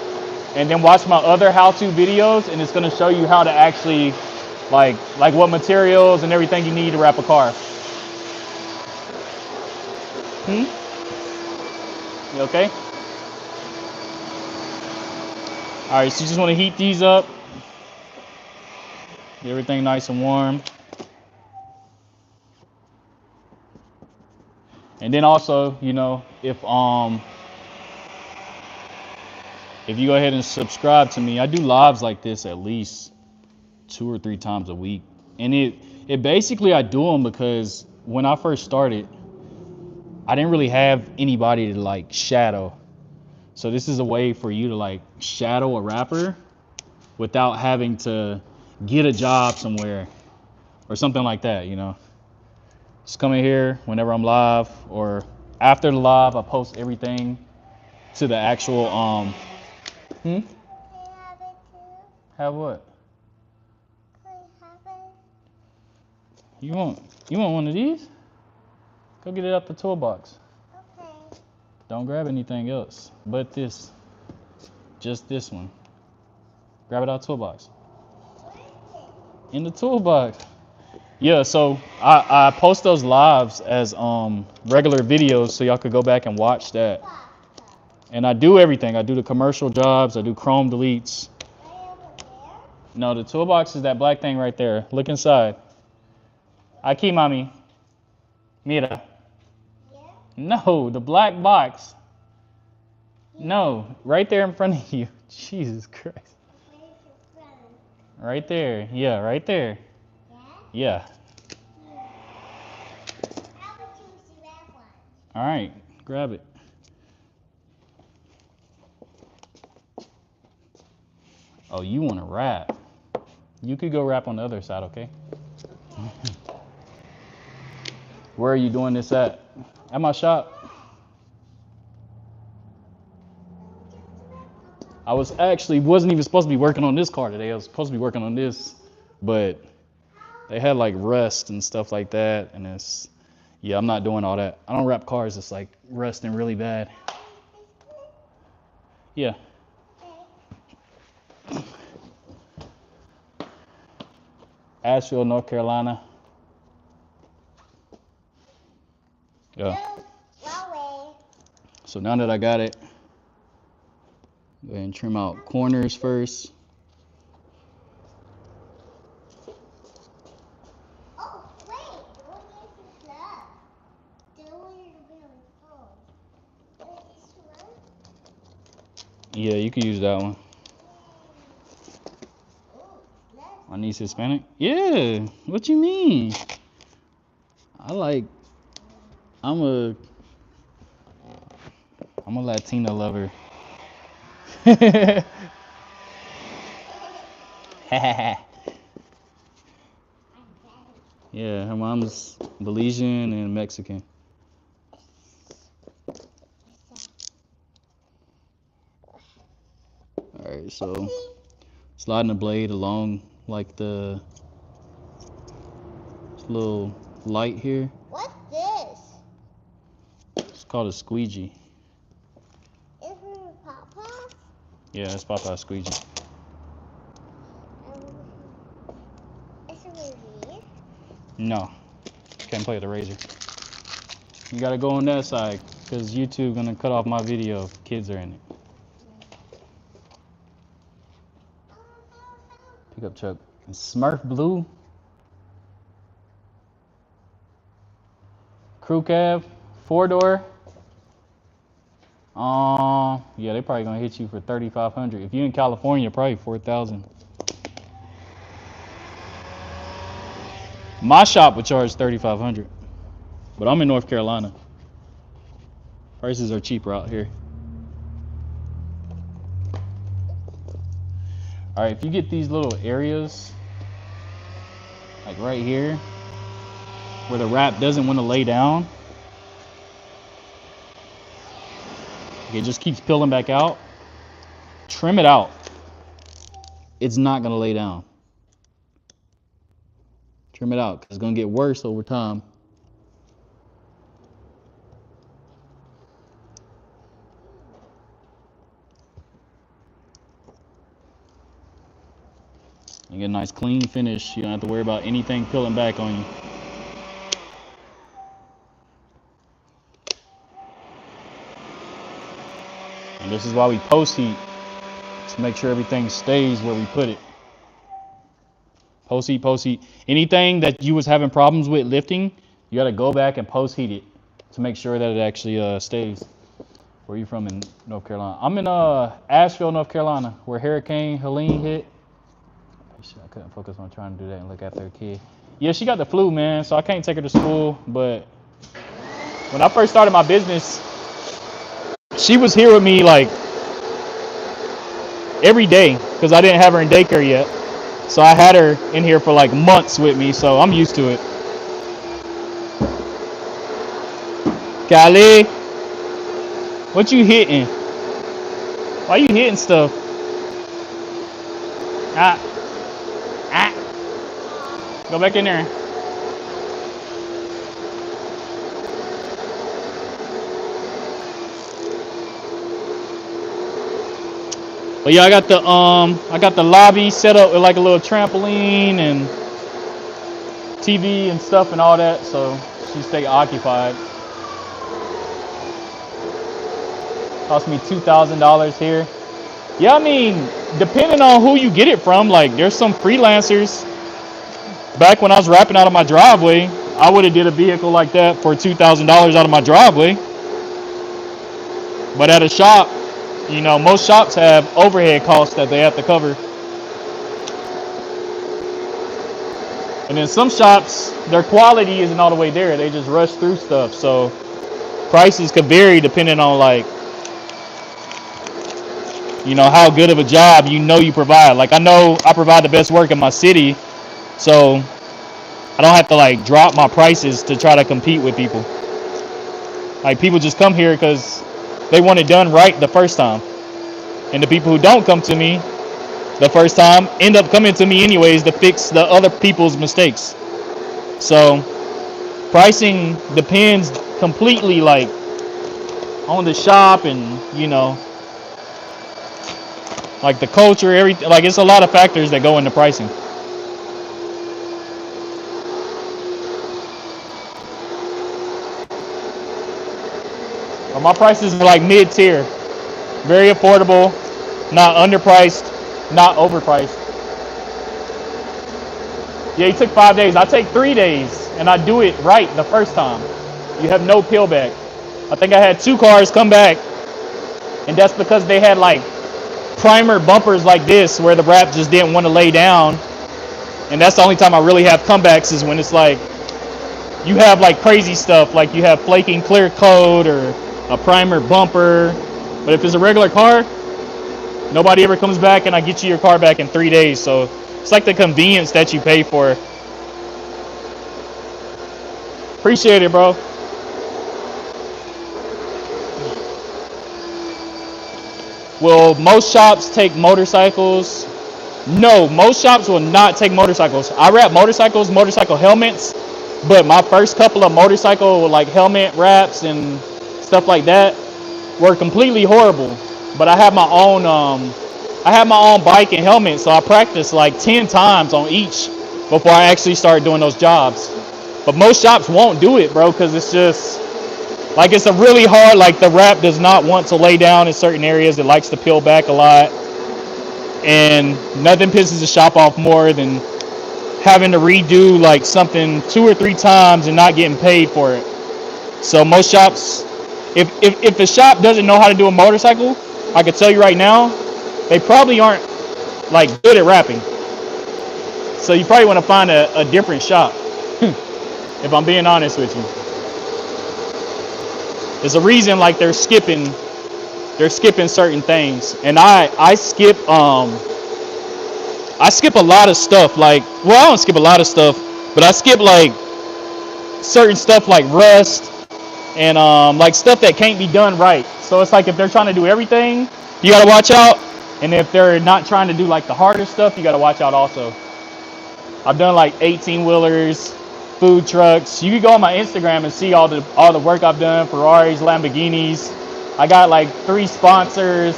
And then watch my other how-to videos, and it's gonna show you how to actually like what materials and everything you need to wrap a car. You okay? All right, so you just want to heat these up. Get everything nice and warm. And then also, you know, if you go ahead and subscribe to me, I do lives like this at least 2 or 3 times a week. And it basically, I do them because when I first started, I didn't really have anybody to like shadow. So this is a way for you to like shadow a rapper without having to get a job somewhere or something like that, you know. Just come in here whenever I'm live, or after the live, I post everything to the actual Hmm? Can I have it too? Have what? Can I have it? You want one of these? Go get it out the toolbox. Okay. Don't grab anything else but this. Just this one. Grab it out the toolbox. Where is it? In the toolbox. Yeah, so I post those lives as regular videos so y'all could go back and watch that. And I do everything. I do the commercial jobs. I do Chrome deletes. Right over there? No, the toolbox is that black thing right there. Look inside. Aquí, mami. Mira. Yeah? No, the black box. No, right there in front of you. Jesus Christ. Where's your friend? Right there. Yeah, right there. Yeah? Yeah. How would you see that one? All right, grab it. Oh, you want to wrap. You could go wrap on the other side, okay? Where are you doing this at? At my shop. I wasn't even supposed to be working on this car today. I was supposed to be working on this, but they had like rust and stuff like that, and yeah, I'm not doing all that. I don't wrap cars that's like rusting really bad. Yeah. Asheville, North Carolina. Yeah. Huawei. So now that I got it, go ahead and trim out corners first. Oh, wait. Don't use the plug. Don't use the really phone. This one? Yeah, you can use that one. Oh, less. My niece Hispanic? Yeah. What you mean? I'm a Latina lover. Yeah, her mom's Belizean and Mexican. Alright, so sliding the blade along like the little light here. What's this? It's called a squeegee. Is it a papa? Yeah, that's Popeye's squeegee. Is it a razor? No, can't play with the razor. You gotta go on that side, because YouTube gonna cut off my video if kids are in it. Pickup truck. Smurf Blue. Crew cab. 4-door. Yeah, they probably gonna hit you for $3,500. If you're in California, probably $4,000. My shop would charge $3,500, but I'm in North Carolina. Prices are cheaper out here. All right, if you get these little areas, like right here, where the wrap doesn't want to lay down, it just keeps peeling back out, trim it out. It's not gonna lay down. Trim it out, because it's gonna get worse over time. You get a nice clean finish. You don't have to worry about anything peeling back on you. And this is why we post heat, to make sure everything stays where we put it. Post heat, post heat. Anything that you was having problems with lifting, you got to go back and post heat it to make sure that it actually stays. Where are you from in North Carolina? I'm in Asheville, North Carolina, where Hurricane Helene hit. I couldn't focus on trying to do that and look after a kid. Yeah, she got the flu, man, so I can't take her to school. But when I first started my business, she was here with me like every day because I didn't have her in daycare yet. So I had her in here for like months with me, so I'm used to it. Callie, what you hitting? Why you hitting stuff? Ah, ah. Go back in there. But yeah, I got the lobby set up with like a little trampoline and TV and stuff and all that, so she stay occupied. Cost me $2,000 here. Yeah, I mean, depending on who you get it from, like there's some freelancers. Back when I was rapping out of my driveway, I would have did a vehicle like that for $2,000 out of my driveway. But at a shop, you know, most shops have overhead costs that they have to cover. And then some shops, their quality isn't all the way there. They just rush through stuff. So prices could vary depending on like, you know, how good of a job you provide. Like I know I provide the best work in my city, so I don't have to like drop my prices to try to compete with people. Like people just come here because they want it done right the first time. And the people who don't come to me the first time end up coming to me anyways to fix the other people's mistakes. So pricing depends completely like on the shop and you know like the culture, everything. Like it's a lot of factors that go into pricing. But my prices are like mid-tier, very affordable, not underpriced, not overpriced. Yeah, he took 5 days. I take 3 days, and I do it right the first time. You have no peel back. I think I had 2 cars come back, and that's because they had like primer bumpers like this where the wrap just didn't want to lay down. And that's the only time I really have comebacks is when it's like you have like crazy stuff, like you have flaking clear coat or a primer bumper. But if it's a regular car, nobody ever comes back, and I get you your car back in 3 days. So it's like the convenience that you pay for. Appreciate it, bro. Will most shops take motorcycles? No, most shops will not take motorcycles. I wrap motorcycles, motorcycle helmets, but my first couple of motorcycle like helmet wraps and stuff like that were completely horrible. But I have my own bike and helmet, so I practiced like 10 times on each before I actually started doing those jobs. But most shops won't do it, bro, because it's just like it's a really hard, like the wrap does not want to lay down in certain areas. It likes to peel back a lot. And nothing pisses the shop off more than having to redo like something 2 or 3 times and not getting paid for it. So most shops, if the shop doesn't know how to do a motorcycle, I can tell you right now, they probably aren't like good at wrapping. So you probably want to find a different shop. If I'm being honest with you, there's a reason like they're skipping certain things, and I skip a lot of stuff. Like, well, I don't skip a lot of stuff, but I skip like certain stuff like rust and like stuff that can't be done right. So it's like if they're trying to do everything, you gotta watch out, and if they're not trying to do like the harder stuff, you gotta watch out also. I've done like 18 wheelers, food trucks. You can go on my Instagram and see all the work I've done, Ferraris, Lamborghinis. I got like 3 sponsors.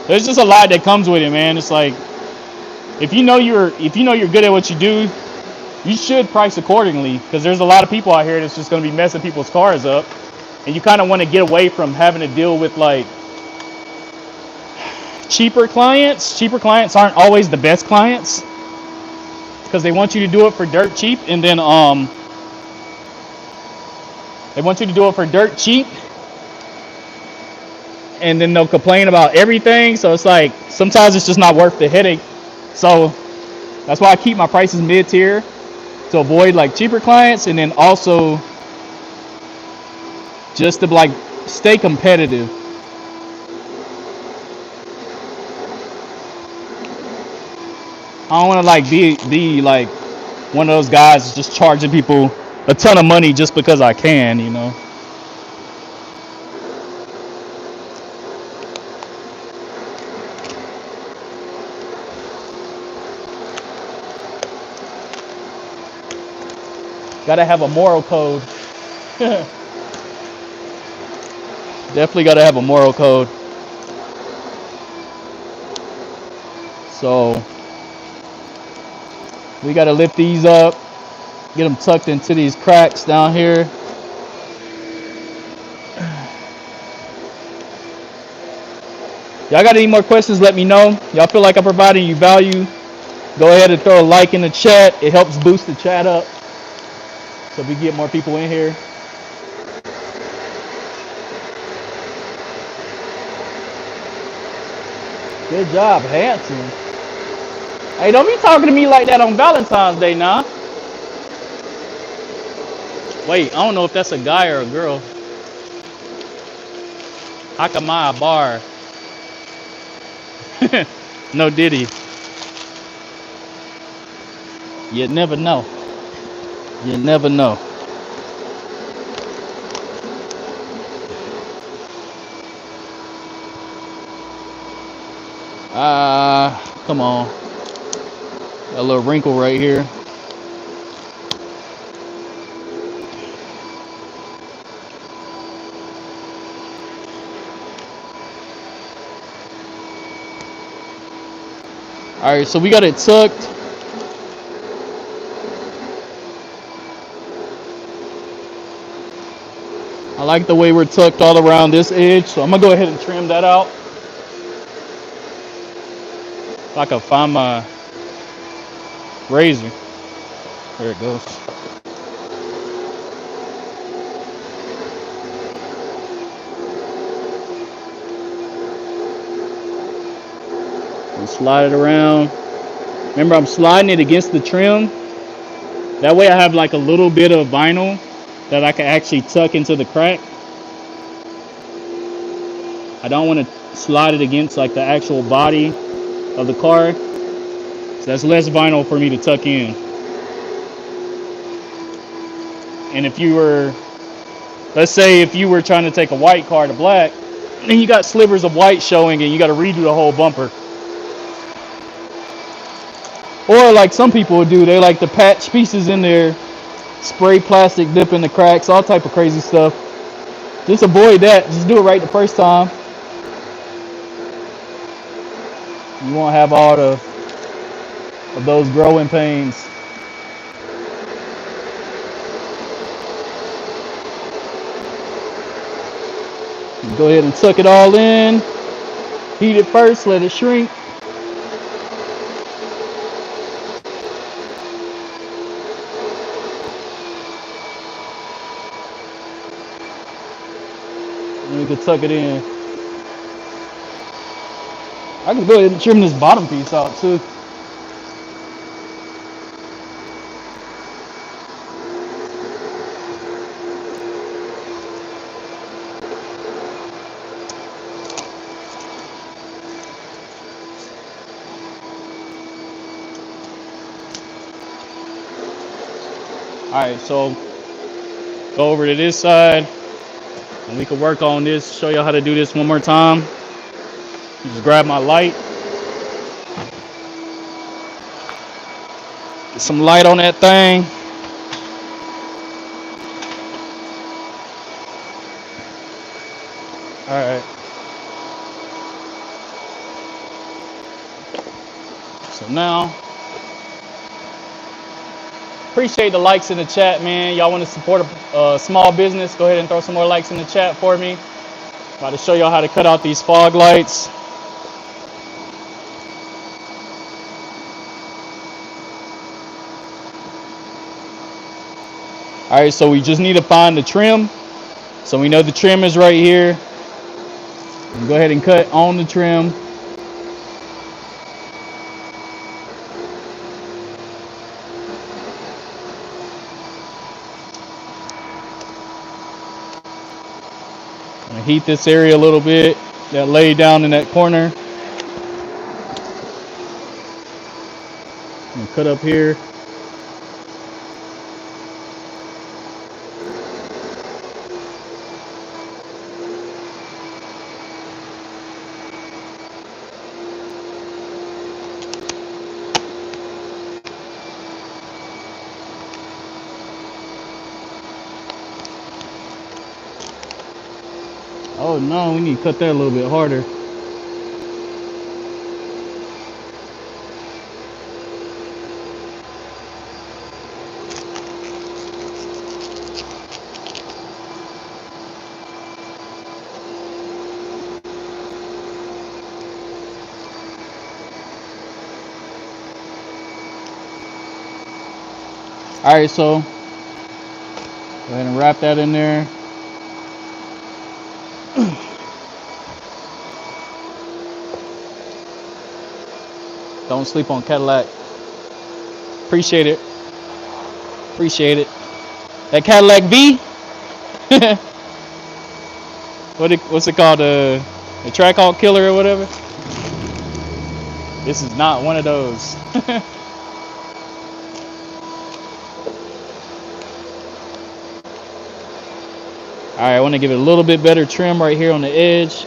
There's just a lot that comes with it, man. It's like if you know you're good at what you do, you should price accordingly, because there's a lot of people out here that's just going to be messing people's cars up, and you kind of want to get away from having to deal with like cheaper clients. Cheaper clients aren't always the best clients because they want you to do it for dirt cheap, and then they want you to do it for dirt cheap, and then they'll complain about everything. So it's like sometimes it's just not worth the headache. So that's why I keep my prices mid-tier to avoid like cheaper clients, and then also just to like stay competitive. I don't want to like be like one of those guys just charging people a ton of money just because I can, you know. Gotta have a moral code. Definitely gotta have a moral code. So we gotta lift these up, get them tucked into these cracks down here. Y'all got any more questions, let me know. Y'all feel like I'm providing you value, go ahead and throw a like in the chat. It helps boost the chat up so we get more people in here. Good job, handsome. Hey, don't be talking to me like that on Valentine's Day now. Wait, I don't know if that's a guy or a girl. Hakamai bar. No Diddy. You never know. You never know. Come on. A little wrinkle right here. All right, so we got it tucked. I like the way we're tucked all around this edge, so I'm gonna go ahead and trim that out. If I can find my razor. There it goes. And slide it around. Remember, I'm sliding it against the trim. That way I have like a little bit of vinyl that I can actually tuck into the crack. I don't want to slide it against like the actual body of the car. So that's less vinyl for me to tuck in. And if you were, let's say if you were trying to take a white car to black, then you got slivers of white showing and you got to redo the whole bumper. Or like some people would do, they like to patch pieces in there, spray plastic, dip in the cracks, all type of crazy stuff. Just avoid that. Just do it right the first time. You won't have all of those growing pains. Go ahead and tuck it all in. Heat it first, let it shrink. And we can tuck it in. I can go ahead and trim this bottom piece out too. Alright, so go over to this side and we can work on this, show you how to do this one more time. Just grab my light. Get some light on that thing. Alright. So now, appreciate the likes in the chat, man. Y'all want to support a small business, go ahead and throw some more likes in the chat for me. About to show y'all how to cut out these fog lights. Alright, so we just need to find the trim. So we know the trim is right here. Go ahead and cut on the trim. I'm gonna heat this area a little bit that laid down in that corner. I'm gonna cut up here. Oh no, we need to cut that a little bit harder. All right, so go ahead and wrap that in there. Don't sleep on Cadillac. Appreciate it. Appreciate it. That Cadillac V. What's it called? The Trackhawk Killer or whatever. This is not one of those. All right, I want to give it a little bit better trim right here on the edge.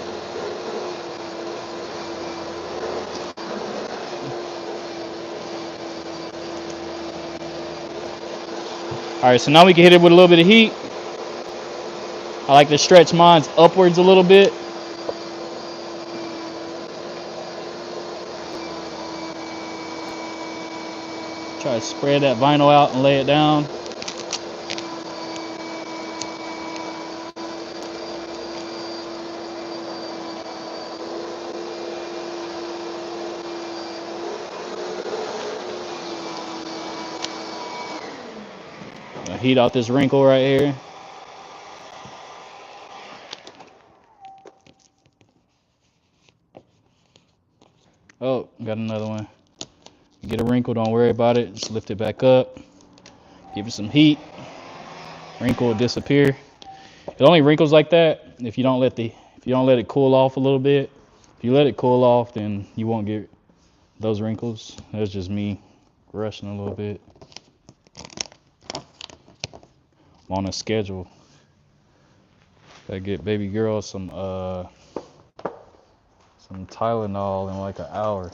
All right, so now we can hit it with a little bit of heat. I like to stretch mine upwards a little bit. Try to spread that vinyl out and lay it down. Heat out this wrinkle right here. Oh, got another one. You get a wrinkle, don't worry about it. Just lift it back up. Give it some heat. Wrinkle will disappear. It only wrinkles like that if you don't let it cool off a little bit. If you let it cool off, then you won't get those wrinkles. That's just me rushing a little bit. I'm on a schedule. Gotta get baby girl some Tylenol in like an hour,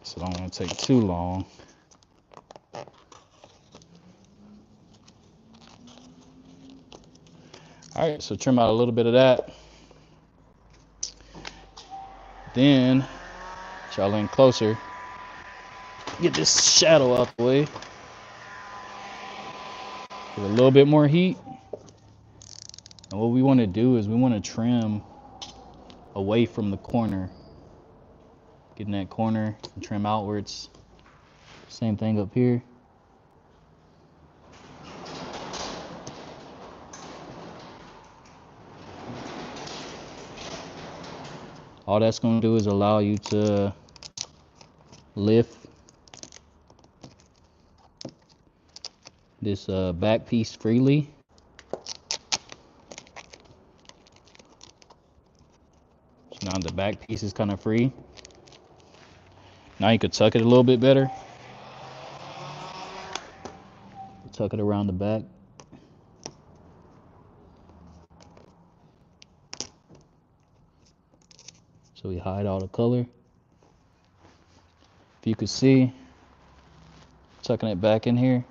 so don't want to take too long. All right, so trim out a little bit of that. Then y'all in closer. Get this shadow out the way. Give it a little bit more heat. And what we want to do is we want to trim away from the corner. Get in that corner and trim outwards. Same thing up here. All that's going to do is allow you to lift this back piece freely. So now the back piece is kind of free. Now you could tuck it a little bit better. Tuck it around the back. So we hide all the color. If you could see, tucking it back in here.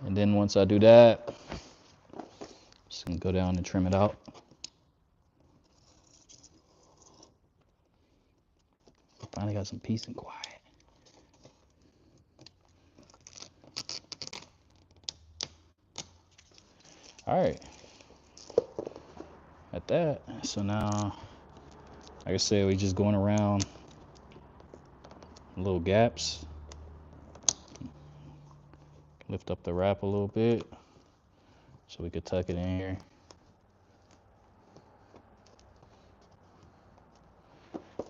And then once I do that, just gonna go down and trim it out. Finally got some peace and quiet. All right, at that, so now, like I said, we just going around little gaps. Lift up the wrap a little bit so we could tuck it in here.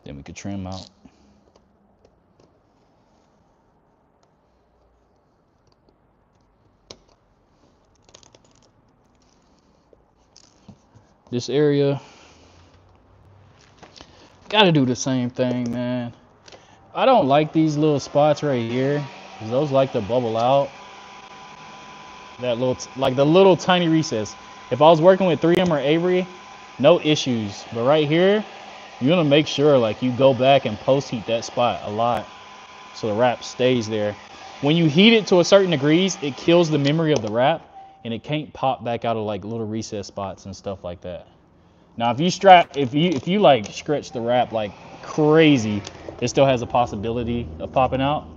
Then we could trim out. This area, gotta do the same thing, man. I don't like these little spots right here, because those like to bubble out. That little, like the little tiny recess. If I was working with 3M or Avery, no issues. But right here, you're gonna make sure like you go back and post heat that spot a lot, so the wrap stays there. When you heat it to a certain degrees, it kills the memory of the wrap, and it can't pop back out of like little recess spots and stuff like that. Now, if you like stretch the wrap like crazy, it still has a possibility of popping out.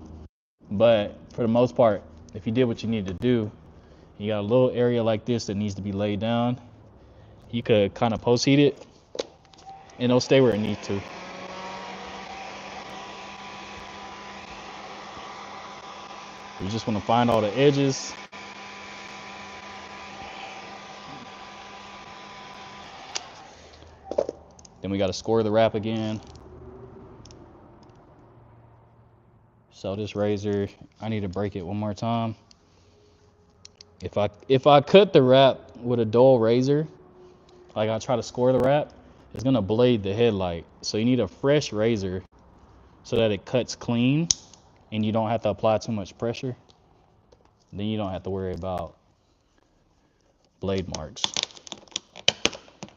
But for the most part, if you did what you need to do, you got a little area like this that needs to be laid down. You could kind of post heat it, and it'll stay where it needs to. You just want to find all the edges. Then we got to score the wrap again. So this razor, I need to break it one more time. If I cut the wrap with a dull razor, like I try to score the wrap, it's gonna blade the headlight. So you need a fresh razor so that it cuts clean and you don't have to apply too much pressure. Then you don't have to worry about blade marks.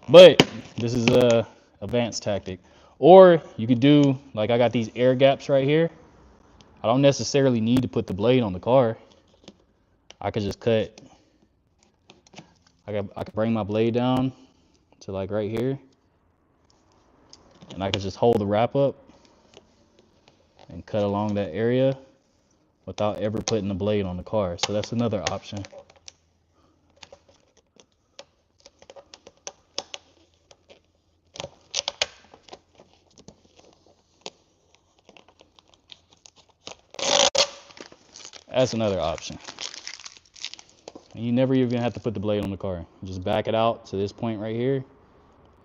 But this is a advanced tactic. Or you could do, like I got these air gaps right here. I don't necessarily need to put the blade on the car. I could just cut. I could bring my blade down to like right here, and I could just hold the wrap up and cut along that area without ever putting the blade on the car. So that's another option. That's another option. And you never even have to put the blade on the car. Just back it out to this point right here,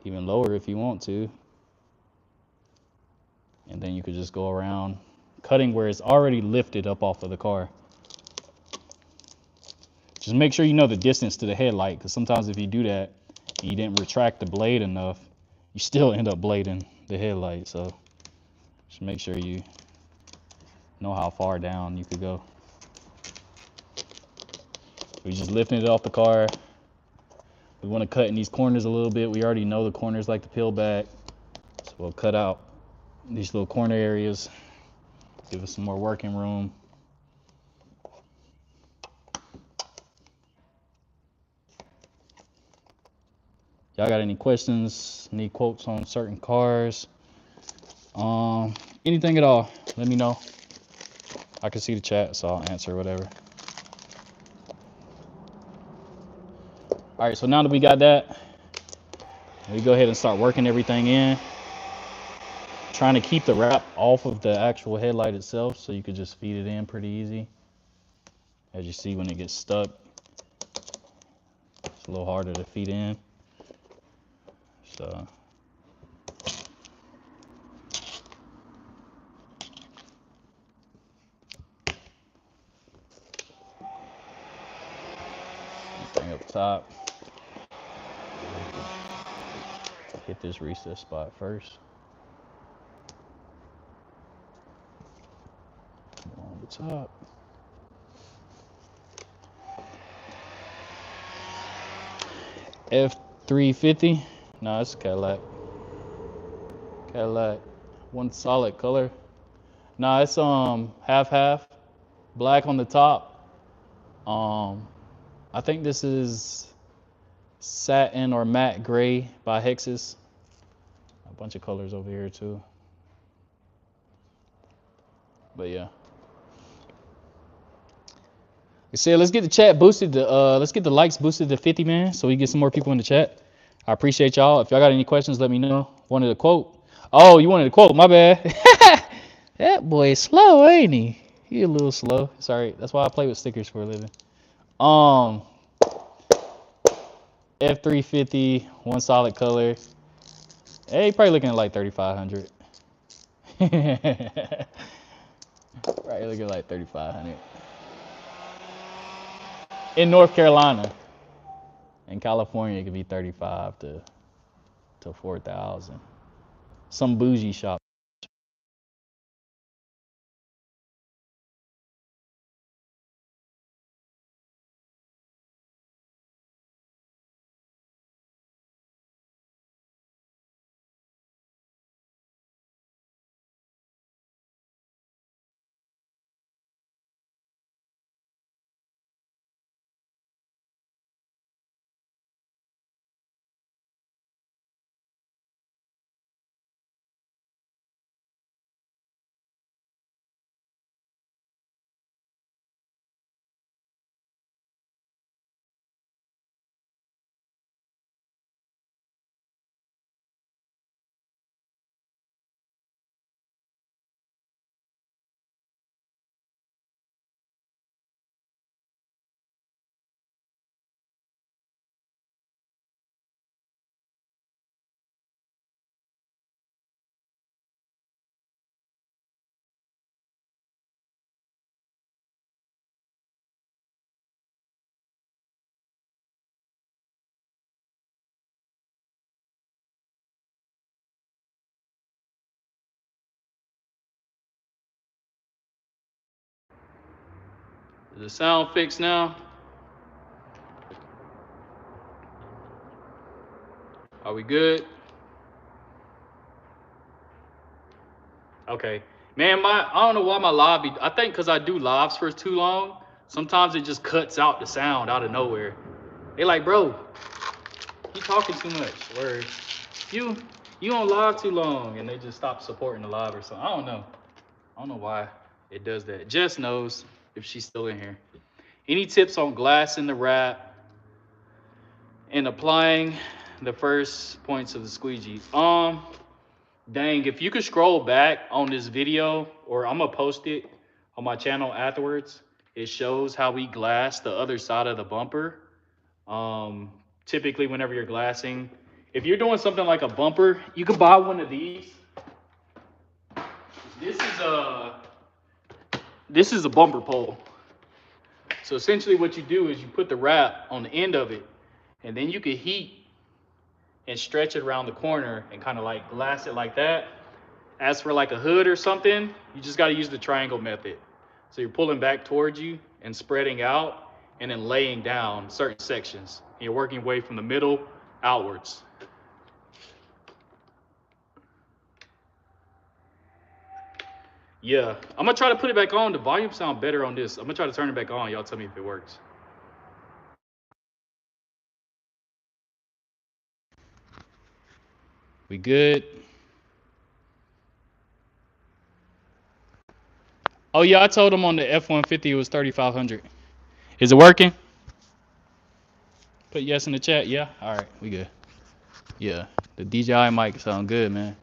even lower if you want to. And then you could just go around cutting where it's already lifted up off of the car. Just make sure you know the distance to the headlight, because sometimes if you do that and you didn't retract the blade enough, you still end up blading the headlight. So just make sure you know how far down you could go. We're just lifting it off the car. We want to cut in these corners a little bit. We already know the corners like to peel back. So we'll cut out these little corner areas. Give us some more working room. Y'all got any questions? Need quotes on certain cars? Anything at all, let me know. I can see the chat, so I'll answer whatever. All right, so now that we got that, we go ahead and start working everything in. Trying to keep the wrap off of the actual headlight itself, so you could just feed it in pretty easy. As you see, when it gets stuck, it's a little harder to feed in. So anything up top. Hit this recess spot first. On the top. F350. No, it's a Cadillac. Cadillac. One solid color. No, it's half. Black on the top. I think this is satin or matte gray by Hexus. A bunch of colors over here too. But yeah. I said, let's get the chat boosted to let's get the likes boosted to 50, man, so we get some more people in the chat. I appreciate y'all. If y'all got any questions, let me know. Wanted a quote. Oh, you wanted a quote, my bad. That boy is slow, ain't he? He a little slow. Sorry, that's why I play with stickers for a living. F350, one solid color. Hey, probably looking at like 3,500. Probably looking at like 3,500. In North Carolina. In California, it could be 35 to 4,000. Some bougie shop. Is the sound fixed now? Are we good? Okay. Man, I don't know why my live be, I think because I do lives for too long, sometimes it just cuts out the sound out of nowhere. They like, bro, you talking too much. Or you you on live too long, and they just stop supporting the live or something. I don't know. I don't know why it does that. Jess knows if she's still in here. Any tips on glass in the wrap and applying the first points of the squeegee? Dang, if you could scroll back on this video, or I'm gonna post it on my channel afterwards, it shows how we glass the other side of the bumper. Um, Typically, whenever you're glassing, if you're doing something like a bumper, you could buy one of these. This is a bumper pole. So essentially, what you do is you put the wrap on the end of it, and then you can heat and stretch it around the corner and kind of like glass it like that. As for like a hood or something, you just got to use the triangle method. So you're pulling back towards you and spreading out and then laying down certain sections. And you're working away from the middle outwards. Yeah, I'm gonna try to put it back on. The volume sound better on this. I'm gonna try to turn it back on. Y'all tell me if it works. We good? Oh yeah, I told him on the F-150 it was 3,500. Is it working? Put yes in the chat. Yeah. All right, we good. Yeah, the DJI mic sound good, man.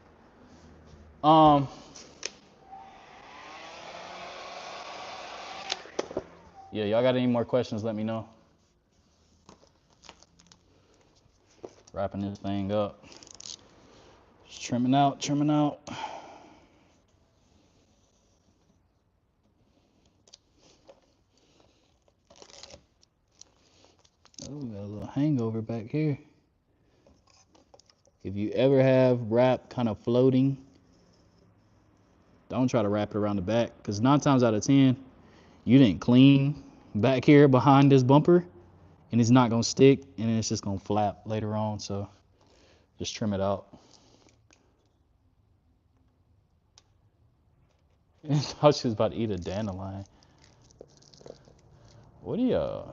Yeah, y'all got any more questions? Let me know. Wrapping this thing up. Just trimming out, trimming out. Oh, we got a little hangover back here. If you ever have wrap kind of floating, don't try to wrap it around the back, because 9 times out of 10, you didn't clean back here behind this bumper, and it's not gonna stick, and it's just gonna flap later on. So just trim it out. I thought she was about to eat a dandelion. What are you?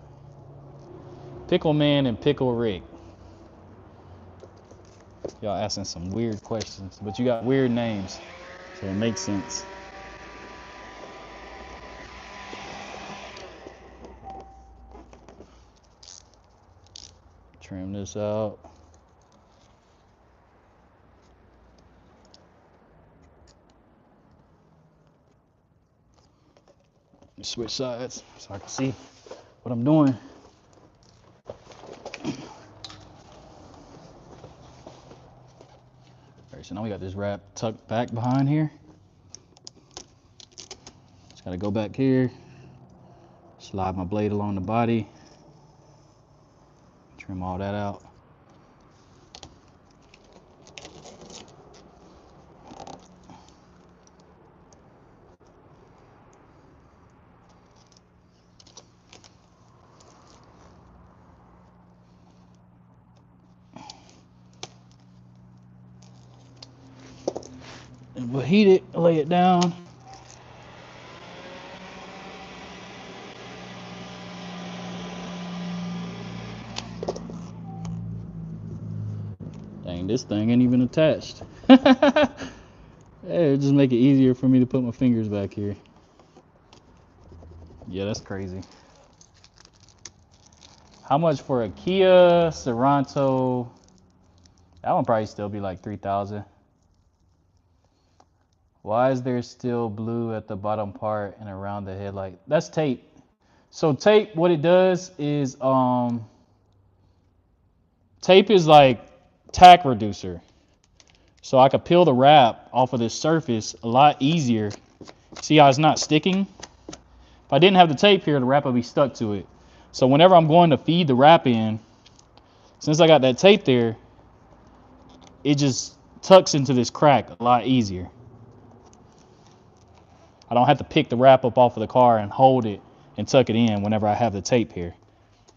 Pickle Man and Pickle Rick. Y'all asking some weird questions, but you got weird names, so it makes sense. Trim this out. Switch sides so I can see what I'm doing. Alright, so now we got this wrap tucked back behind here. Just gotta go back here, slide my blade along the body, trim all that out. And we'll heat it, lay it down. Dang, this thing ain't even attached. Hey, just make it easier for me to put my fingers back here. Yeah, that's crazy. How much for a Kia Sorento? That one probably still be like 3,000. Why is there still blue at the bottom part and around the headlight? That's tape. So tape, what it does is tape is like tack reducer. So I could peel the wrap off of this surface a lot easier. See how it's not sticking? If I didn't have the tape here, the wrap would be stuck to it. So whenever I'm going to feed the wrap in, since I got that tape there, it just tucks into this crack a lot easier. I don't have to pick the wrap up off of the car and hold it and tuck it in whenever I have the tape here.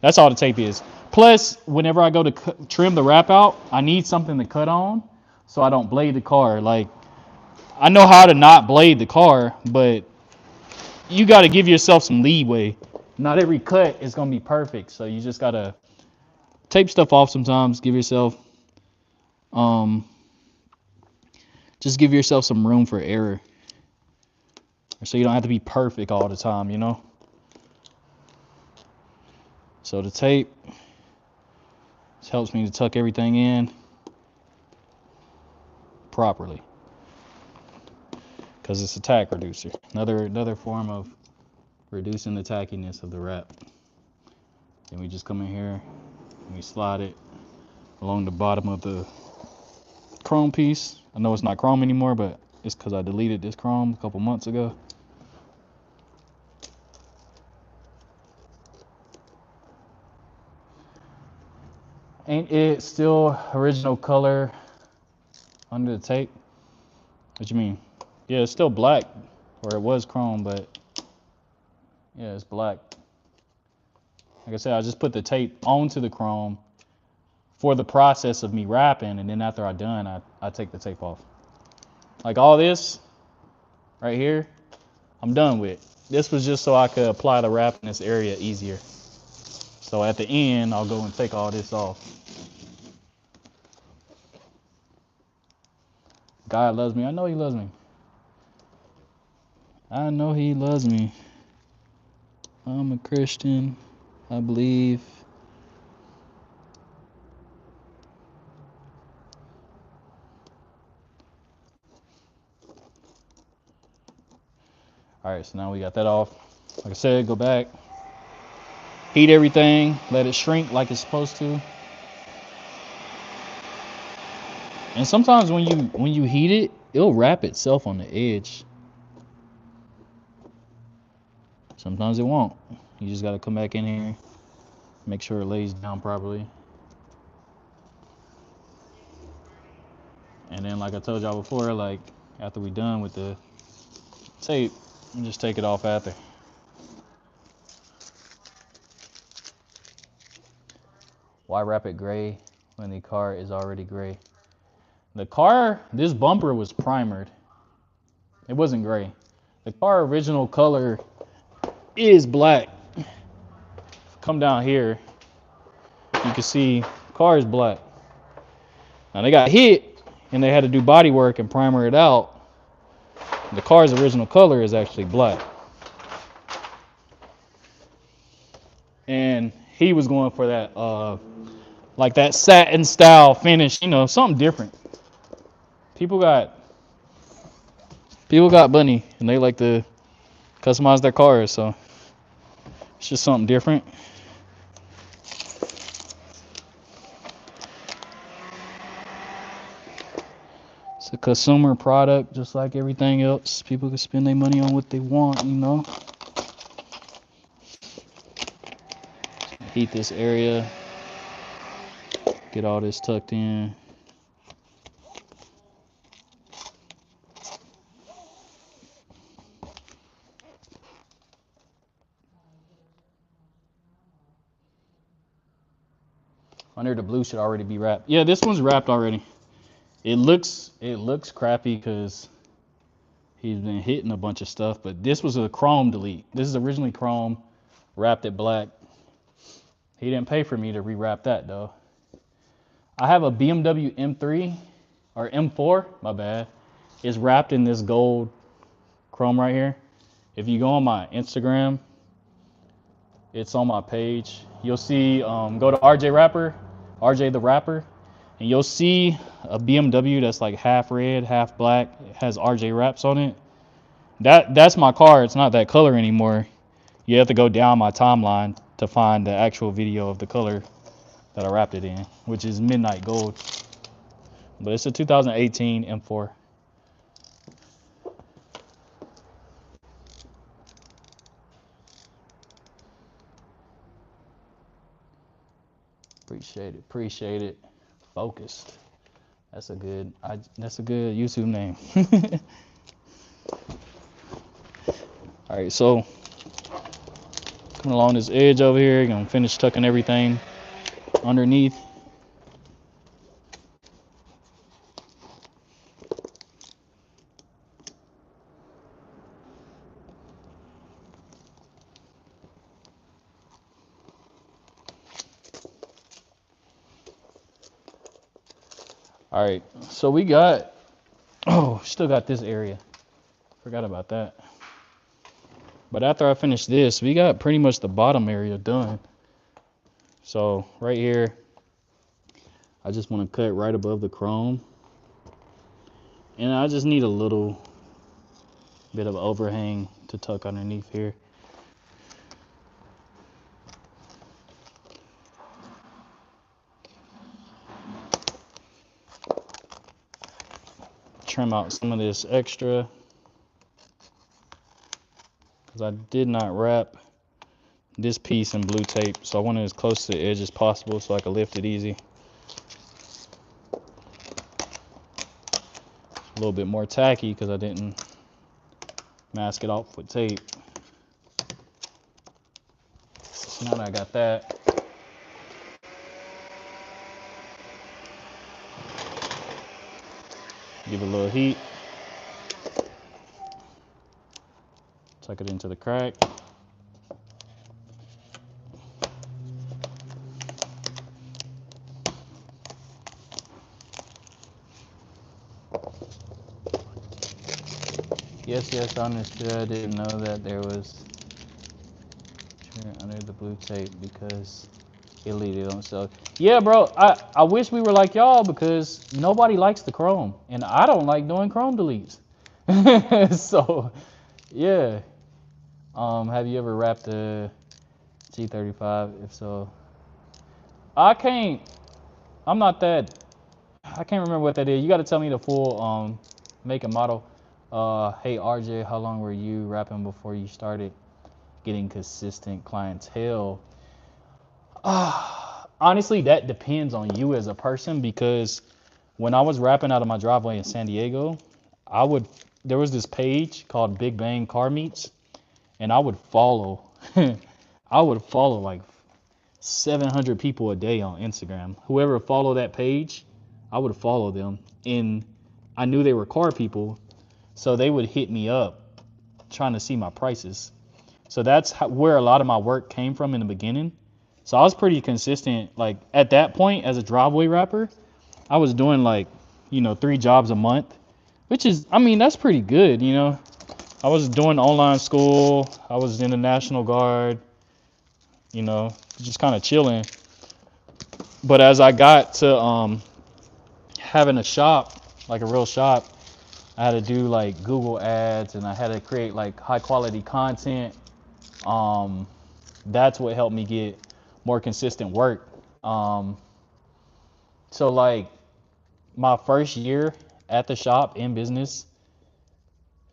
That's all the tape is. Plus, whenever I go to trim the wrap out, I need something to cut on so I don't blade the car. Like, I know how to not blade the car, but you got to give yourself some leeway. Not every cut is going to be perfect, so you just got to tape stuff off sometimes. Just give yourself some room for error, so you don't have to be perfect all the time, you know. So the tape helps me to tuck everything in properly, because it's a tack reducer. Another form of reducing the tackiness of the wrap. Then we just come in here and we slide it along the bottom of the chrome piece. I know it's not chrome anymore, but it's because I deleted this chrome a couple months ago. Ain't it still original color under the tape? What you mean? Yeah, it's still black, or it was chrome, but yeah, it's black. Like I said, I just put the tape onto the chrome for the process of me wrapping, and then after I'm done, I take the tape off. Like all this right here, I'm done with. This was just so I could apply the wrap in this area easier. So at the end, I'll go and take all this off. God loves me. I know he loves me. I know he loves me. I'm a Christian. I believe. All right, so now we got that off. Like I said, go back, heat everything, let it shrink like it's supposed to. And sometimes when you heat it, it'll wrap itself on the edge. Sometimes it won't. You just gotta come back in here, make sure it lays down properly. And then, like I told y'all before, like after we done with the tape, you just take it off after. Why wrap it gray when the car is already gray? The car, this bumper was primered. It wasn't gray. The car original color is black. Come down here, you can see the car is black. Now they got hit and they had to do body work and primer it out. The car's original color is actually black. And he was going for that like that satin style finish, you know, something different. People got money and they like to customize their cars, so it's just something different. It's a consumer product just like everything else. People can spend their money on what they want, you know. Heat this area, get all this tucked in. Under the blue should already be wrapped. Yeah, this one's wrapped already. It looks crappy because he's been hitting a bunch of stuff, but this was a chrome delete. This is originally chrome, wrapped it black. He didn't pay for me to rewrap that though. I have a BMW M3 or M4, my bad. It's wrapped in this gold chrome right here. If you go on my Instagram, it's on my page. You'll see, go to RJ the Rapper, and you'll see a BMW that's like half red, half black. It has RJ wraps on it. That's my car. It's not that color anymore. You have to go down my timeline to find the actual video of the color that I wrapped it in, which is midnight gold. But it's a 2018 M4. Appreciate it. Focused. That's a good YouTube name. All right, so along this edge over here. You're gonna finish tucking everything underneath. All right, so we got, still got this area. Forgot about that. But after I finish this, we got pretty much the bottom area done. So right here, I just want to cut right above the chrome. And I just need a little bit of overhang to tuck underneath here. Trim out some of this extra, because I did not wrap this piece in blue tape, so I want it as close to the edge as possible so I can lift it easy. A little bit more tacky because I didn't mask it off with tape. So now that I got that, give it a little heat, tuck it into the crack. Yes, I understood. I didn't know that there was under the blue tape because Italy don't sell. Yeah, bro, I wish we were like y'all because nobody likes the chrome, and I don't like doing chrome deletes. So, yeah. Have you ever wrapped a G35? If so, I'm not that. I can't remember what that is. You got to tell me the full make and model. Hey RJ, how long were you rapping before you started getting consistent clientele? Honestly, that depends on you as a person, because when I was rapping out of my driveway in San Diego, there was this page called Big Bang Car Meets, and I would follow like 700 people a day on Instagram. Whoever followed that page, I would follow them, and I knew they were car people, so they would hit me up trying to see my prices. So that's where a lot of my work came from in the beginning. So I was pretty consistent. Like at that point, as a driveway rapper, I was doing like, 3 jobs a month, which is, that's pretty good. I was doing online school. I was in the National Guard, just kind of chilling. But as I got to having a shop, like a real shop, I had to do like Google ads, and I had to create like high quality content. That's what helped me get more consistent work. So like my first year at the shop in business,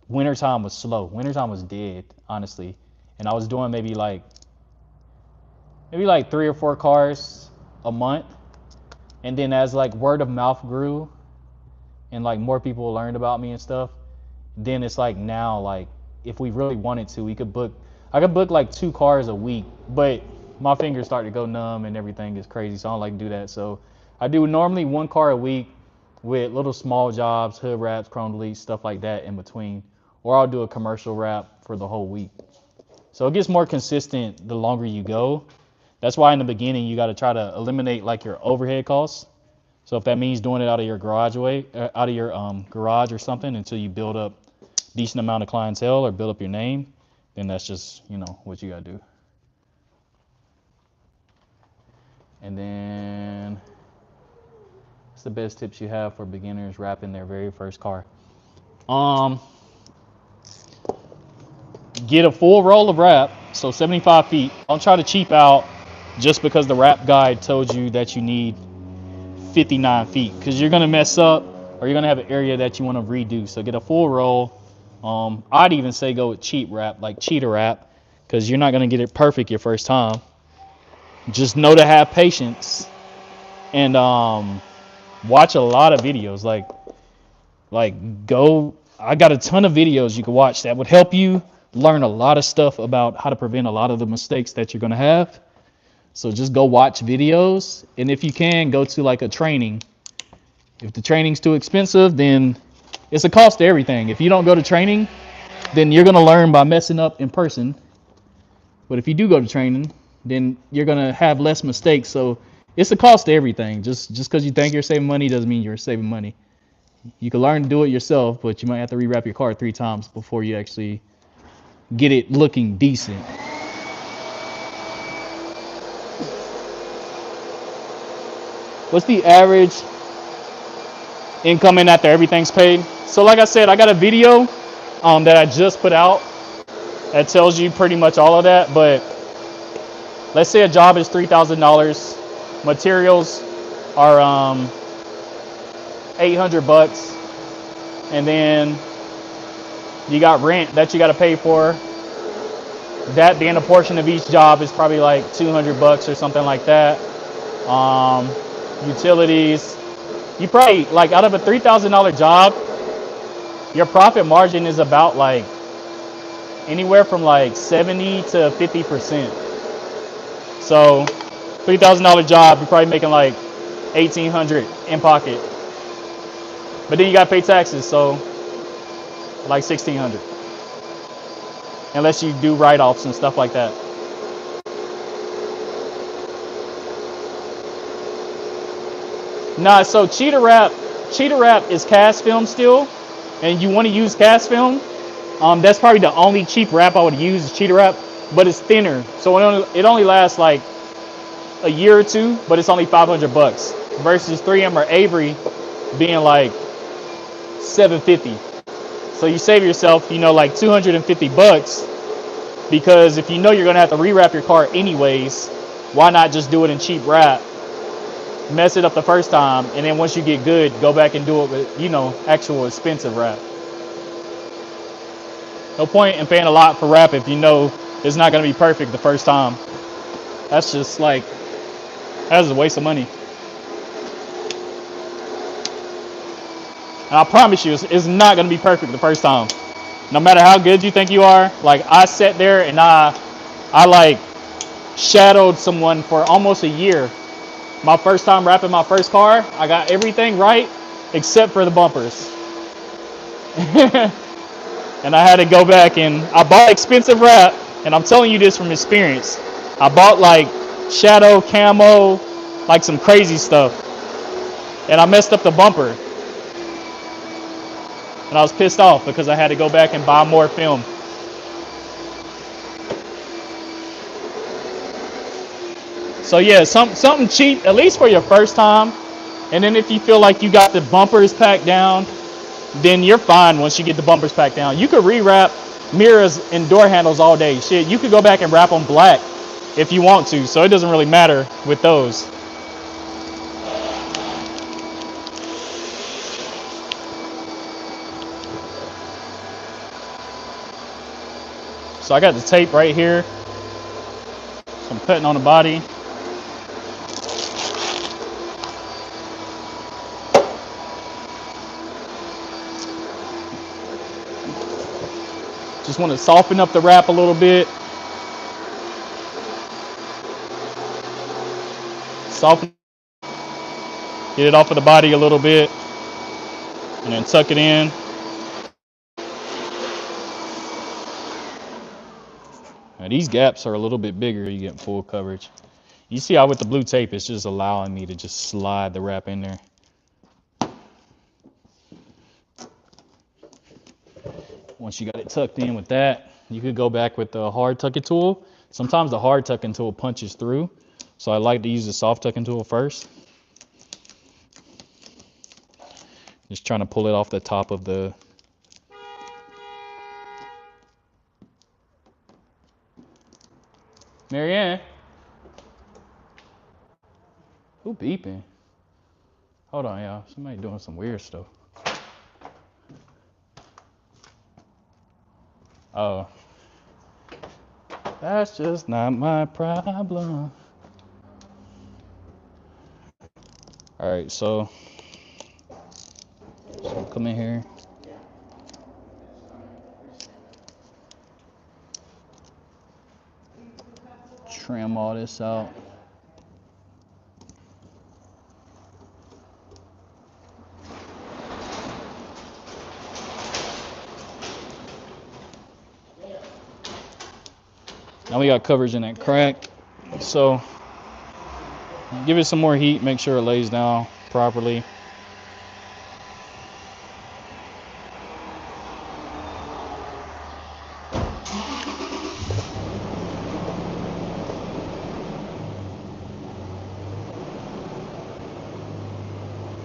wintertime was slow. Wintertime was dead, honestly. And I was doing maybe like 3 or 4 cars a month. And then as like word of mouth grew and like more people learned about me and stuff, then it's like now, like if we really wanted to, I could book like 2 cars a week, but my fingers start to go numb and everything is crazy, so I don't like to do that. So I do normally 1 car a week with little small jobs, hood wraps, chrome deletes, stuff like that in between, or I'll do a commercial wrap for the whole week. So it gets more consistent the longer you go. That's why in the beginning you got to try to eliminate like your overhead costs. So if that means doing it out of your garage or something until you build up decent amount of clientele or build up your name, then that's just, what you gotta do. And then what's the best tips you have for beginners wrapping their very first car? Get a full roll of wrap, so 75 feet. Don't try to cheap out just because the wrap guide told you that you need 59 feet, because you're gonna mess up or you're gonna have an area that you want to redo. So get a full roll. I'd even say go with cheap wrap, like cheater wrap, because you're not gonna get it perfect your first time. Just know to have patience and watch a lot of videos. I got a ton of videos you can watch that would help you learn a lot of stuff about how to prevent a lot of the mistakes that you're going to have. So just go watch videos, and if you can, go to like a training. If the training's too expensive, then it's a cost to everything. If you don't go to training, then you're going to learn by messing up in person. But if you do go to training, then you're going to have less mistakes. So it's a cost to everything. Just because you think you're saving money doesn't mean you're saving money. You can learn to do it yourself, but you might have to rewrap your car 3 times before you actually get it looking decent. What's the average incoming after everything's paid? So like I said, I got a video that I just put out that tells you pretty much all of that. But let's say a job is $3,000. Materials are $800, and then you got rent that you got to pay for. That being a portion of each job is probably like $200 or something like that. Utilities. You probably, like, out of a $3,000 job, your profit margin is about like anywhere from like 70 to 50%. So $3,000 job, you're probably making like $1,800 in pocket. But then you got to pay taxes, so like $1,600. Unless you do write-offs and stuff like that. Nah, so cheetah wrap is cast film still, and you want to use cast film. That's probably the only cheap wrap I would use is cheetah wrap, but it's thinner, so it only lasts like a year or two, but it's only $500 versus 3M or Avery being like $750. So you save yourself, like $250, because if you know you're gonna have to rewrap your car anyways, why not just do it in cheap wrap? Mess it up the first time, and then once you get good, go back and do it with, actual expensive wrap. No point in paying a lot for wrap if you know it's not going to be perfect the first time. That's just like, that's a waste of money. And I promise you, it's not going to be perfect the first time. No matter how good you think you are. Like, I sat there and I like shadowed someone for almost a year. My first time wrapping my first car, I got everything right except for the bumpers. And I had to go back, and I bought expensive wrap, and I'm telling you this from experience. I bought like shadow, camo, like some crazy stuff, and I messed up the bumper. And I was pissed off because I had to go back and buy more film. So yeah, something cheap, at least for your first time. And then if you feel like you got the bumpers packed down, then you're fine once you get the bumpers packed down. You could rewrap mirrors and door handles all day. Shit, you could go back and wrap them black if you want to, so it doesn't really matter with those. So I got the tape right here. So I'm cutting on the body. Just want to soften up the wrap a little bit. Soften, get it off of the body a little bit, and then tuck it in. Now these gaps are a little bit bigger, you get full coverage. You see how with the blue tape, it's just allowing me to just slide the wrap in there. Once you got it tucked in with that, you could go back with the hard tucking tool. Sometimes the hard tucking tool punches through, so I like to use the soft tucking tool first. Just trying to pull it off the top of the... Marianne? Who beeping? Hold on, y'all. Somebody doing some weird stuff. Oh. That's just not my problem. Alright, so come in here. trim all this out. Now we got coverage in that crack, so give it some more heat, make sure it lays down properly.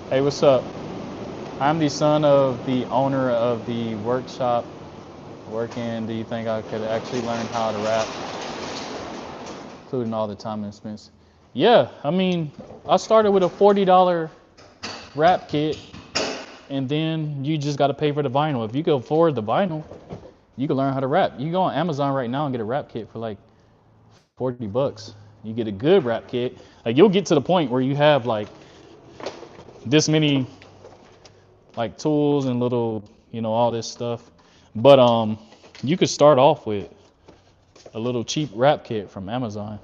Hey, what's up? I'm the son of the owner of the workshop working. Do you think I could actually learn how to wrap, including all the time and expense? Yeah, I mean, I started with a $40 wrap kit, and then you just got to pay for the vinyl. If you can afford the vinyl, you can learn how to wrap. You can go on Amazon right now and get a wrap kit for like $40. You get a good wrap kit. Like, you'll get to the point where you have like this many like tools and little, all this stuff. But you could start off with a little cheap wrap kit from Amazon.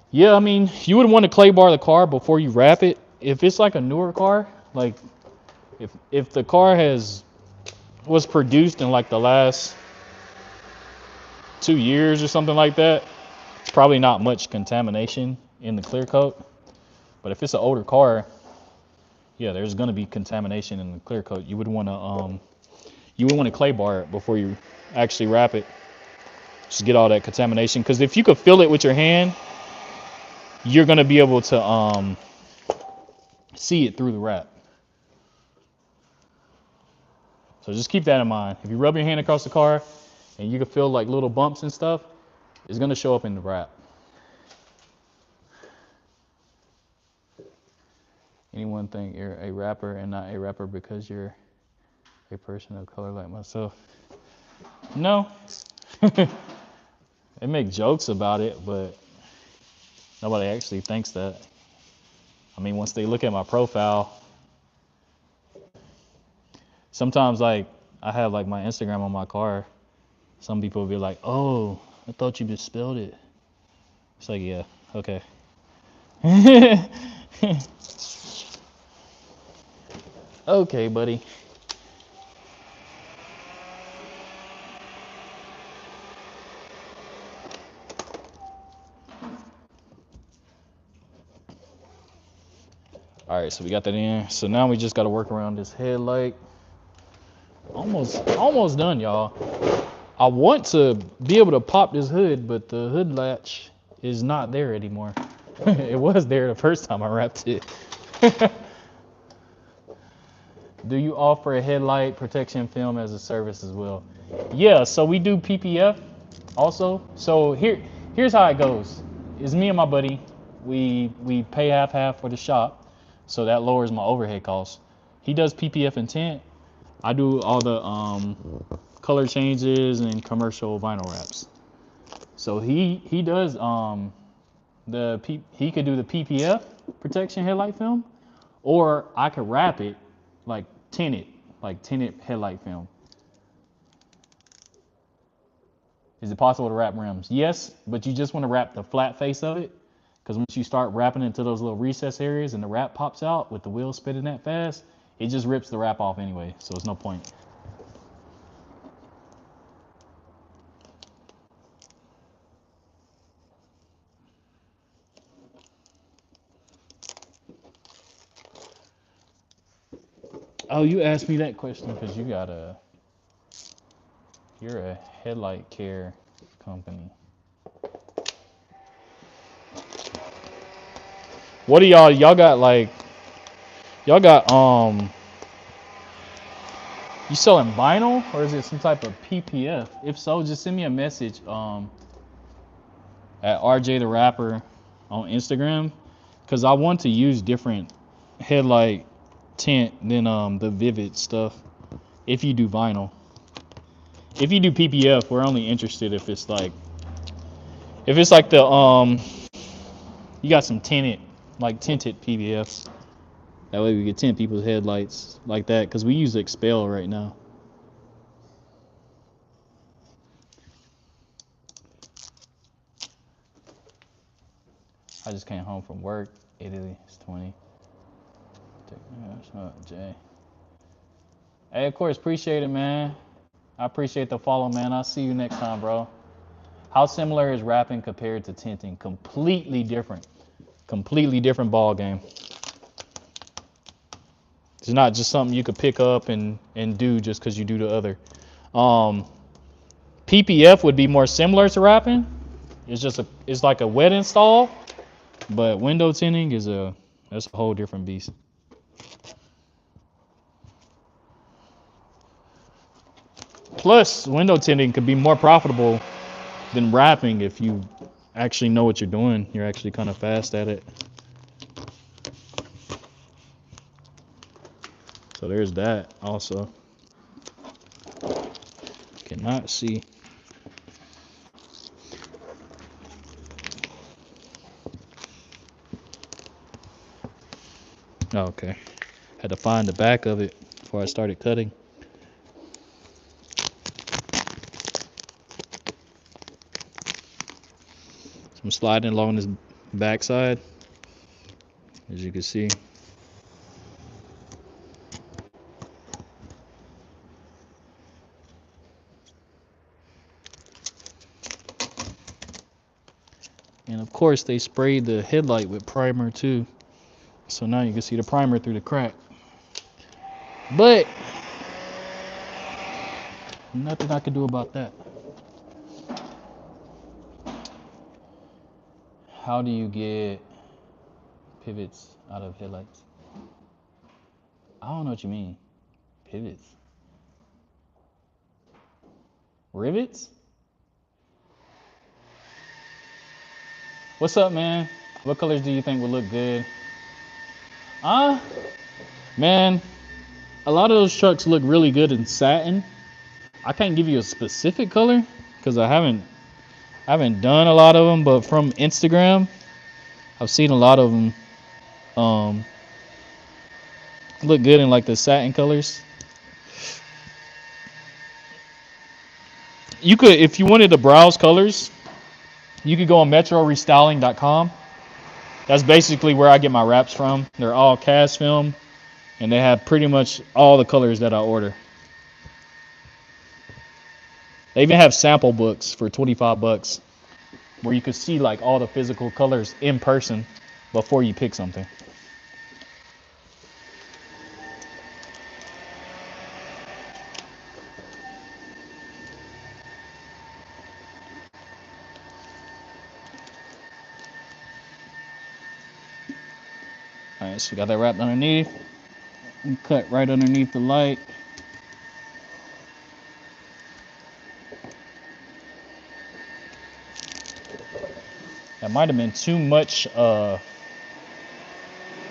Yeah, I mean, you would want to clay bar the car before you wrap it. If it's like a newer car, like if the car was produced in like the last 2 years or something like that, it's probably not much contamination in the clear coat. But if it's an older car, yeah, there's gonna be contamination in the clear coat. You would want to clay bar it before you actually wrap it. Just get all that contamination. Because if you could feel it with your hand, you're gonna be able to see it through the wrap. So just keep that in mind. If you rub your hand across the car and you can feel like little bumps and stuff, it's gonna show up in the wrap. Anyone think you're a rapper and not a rapper because you're a person of color like myself? No. They make jokes about it, but nobody actually thinks that. I mean, once they look at my profile, sometimes like I have like my Instagram on my car. Some people will be like, "Oh, I thought you just spelled it." It's like, yeah, okay. Okay, buddy. All right, so we got that in. So now we just got to work around this headlight. Almost done, y'all. I want to be able to pop this hood, but the hood latch is not there anymore. It was there the first time I wrapped it. Do you offer a headlight protection film as a service as well? Yeah, so we do PPF also. So here's how it goes. It's me and my buddy. We pay half for the shop, so that lowers my overhead costs. He does PPF and tint. I do all the color changes and commercial vinyl wraps. So he does he could do the PPF protection headlight film, or I could wrap it like tinted headlight film. Is it possible to wrap rims? Yes, but you just want to wrap the flat face of it, because once you start wrapping into those little recess areas and the wrap pops out with the wheels spinning that fast, it just rips the wrap off anyway, so it's no point. Oh, you asked me that question because you're a headlight care company. What do y'all got you selling vinyl, or is it some type of PPF? If so, just send me a message at RJTHEWRAPPER on Instagram, because I want to use different headlight tint than the Vivid stuff. If you do vinyl, if you do PPF, we're only interested if it's like the you got some tinted PPFs. That way we can tint people's headlights like that, because we use Expel right now. I just came home from work. Italy is 20. Jay. Hey, of course, appreciate it, man. I appreciate the follow, man. I'll see you next time, bro. How similar is rapping compared to tinting? Completely different. Completely different ball game. It's not just something you could pick up and do just because you do the other. PPF would be more similar to rapping. It's like a wet install, but window tinting that's a whole different beast. Plus, window tinting could be more profitable than rapping if you actually know what you're doing. You're actually kind of fast at it. So there's that also. Cannot see. Oh, okay. Had to find the back of it before I started cutting. So I'm sliding along this backside, as you can see. And of course, they sprayed the headlight with primer too. So now you can see the primer through the crack. But nothing I can do about that. How do you get pivots out of headlights? I don't know what you mean. Pivots. Rivets? What's up, man? What colors do you think would look good? Man, a lot of those trucks look really good in satin. I can't give you a specific color because I haven't done a lot of them, but from Instagram, I've seen a lot of them look good in like the satin colors. You could, if you wanted to browse colors, you could go on metrorestyling.com. That's basically where I get my wraps from. They're all cast film, and they have pretty much all the colors that I order. They even have sample books for 25 bucks where you could see like all the physical colors in person before you pick something. All right, so we got that wrapped underneath. And cut right underneath the light. That might have been too much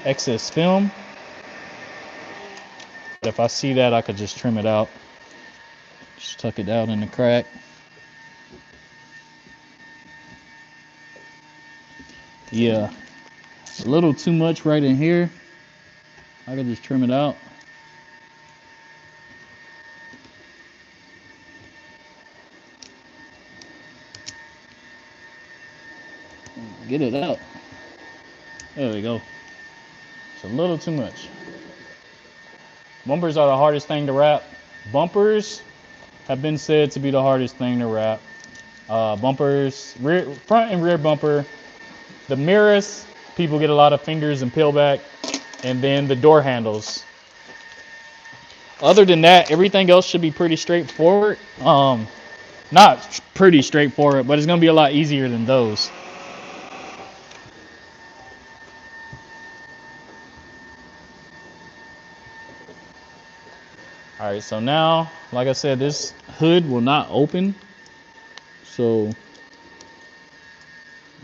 excess film. But if I see that, I could just trim it out. Just tuck it down in the crack. Yeah, a little too much right in here. I could just trim it out. Get it out. There we go. It's a little too much. Bumpers are the hardest thing to wrap. Bumpers have been said to be the hardest thing to wrap. Bumpers, front and rear bumper. The mirrors, people get a lot of fingers and peel back. And then the door handles. Other than that, everything else should be pretty straightforward. Not pretty straightforward, but it's going to be a lot easier than those. All right, so now, like I said, this hood will not open. So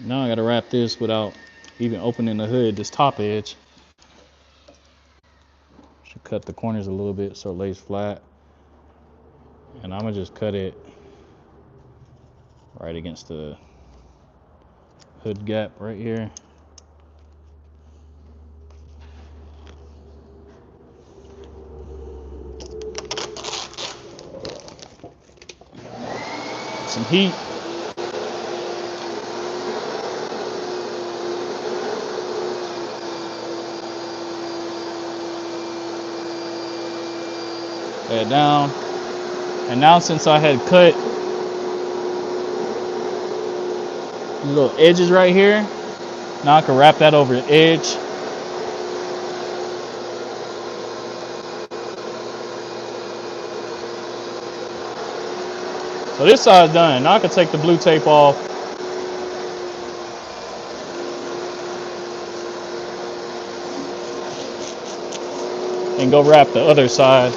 now I got to wrap this without even opening the hood, this top edge. Should cut the corners a little bit so it lays flat. And I'm going to just cut it right against the hood gap right here. Some heat. that down. And now since I had cut these little edges right here, now I can wrap that over the edge. So this side's done. Now I can take the blue tape off and go wrap the other side.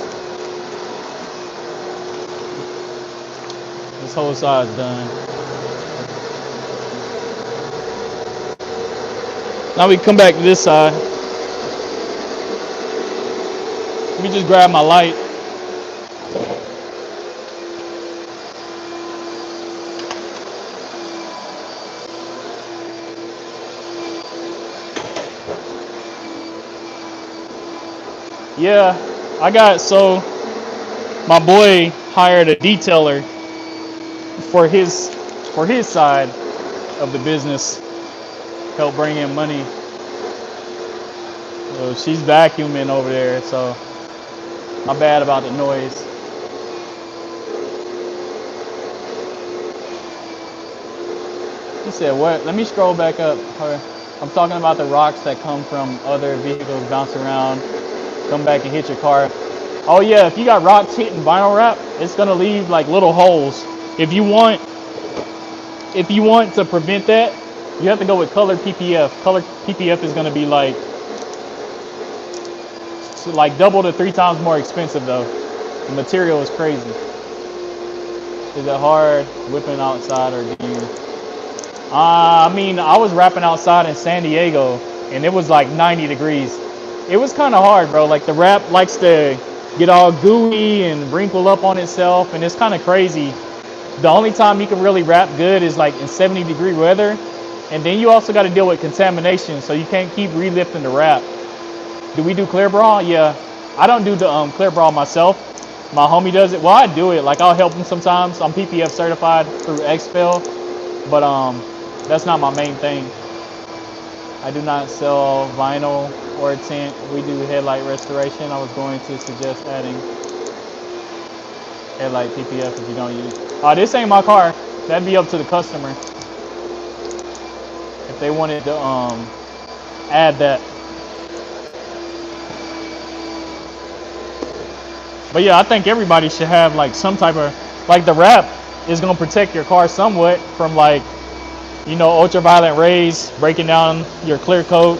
This whole side's done. Now we come back to this side. Let me just grab my light. Yeah, so my boy hired a detailer for his side of the business, help bring in money. So she's vacuuming over there, so my bad about the noise. He said what? Let me scroll back up. I'm talking about the rocks that come from other vehicles bouncing around, come back and hit your car. Oh yeah, if you got rocks hitting vinyl wrap, it's gonna leave like little holes. If you want to prevent that, you have to go with colored PPF. Colored PPF is gonna be like double to 3 times more expensive though. The material is crazy. Is it hard whipping outside, or do you? I mean, I was wrapping outside in San Diego, and it was like 90 degrees. It was kind of hard, bro. Like the wrap likes to get all gooey and wrinkle up on itself, and it's kind of crazy. The only time you can really wrap good is like in 70-degree weather, and then you also got to deal with contamination, so you can't keep relifting the wrap. Do we do clear bra? Yeah, I don't do the clear bra myself. My homie does it. Well, I do it. Like I'll help him sometimes. I'm PPF certified through XFL, but that's not my main thing. I do not sell vinyl or tint. We do headlight restoration. I was going to suggest adding headlight PPF if you don't use. This ain't my car. That'd be up to the customer if they wanted to add that. But yeah, I think everybody should have like some type of, like the wrap is gonna protect your car somewhat from like, ultraviolet rays breaking down your clear coat.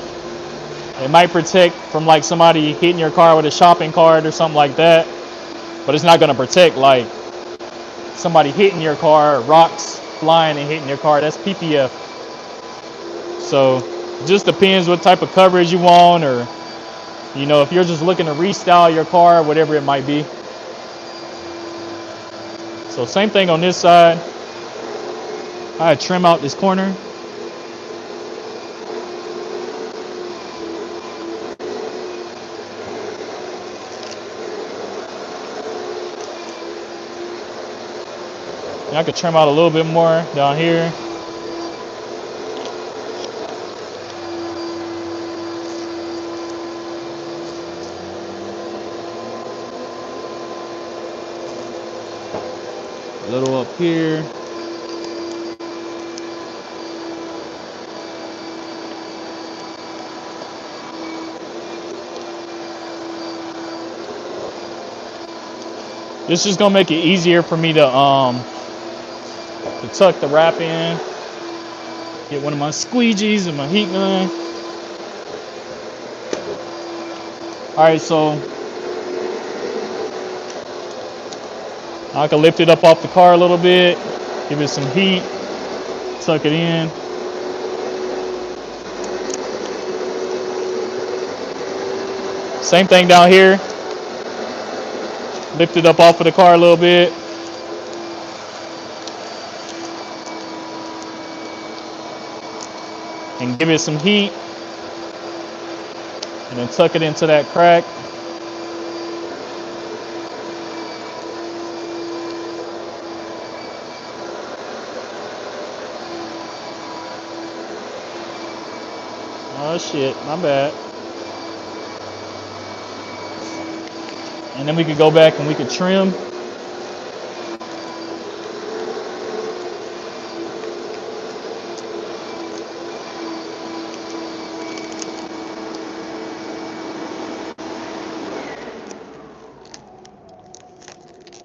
It might protect from like somebody hitting your car with a shopping cart or something like that. But it's not gonna protect like somebody hitting your car, rocks flying and hitting your car. That's PPF. So it just depends what type of coverage you want, or if you're just looking to restyle your car, whatever it might be. So same thing on this side. I trim out this corner. And I could trim out a little bit more down here. A little up here. This is gonna make it easier for me to tuck the wrap in. Get one of my squeegees and my heat gun. Alright, so I can lift it up off the car a little bit, give it some heat, tuck it in. Same thing down here. Lift it up off of the car a little bit. And give it some heat. And then tuck it into that crack. Oh shit, my bad. And then we could go back and we could trim.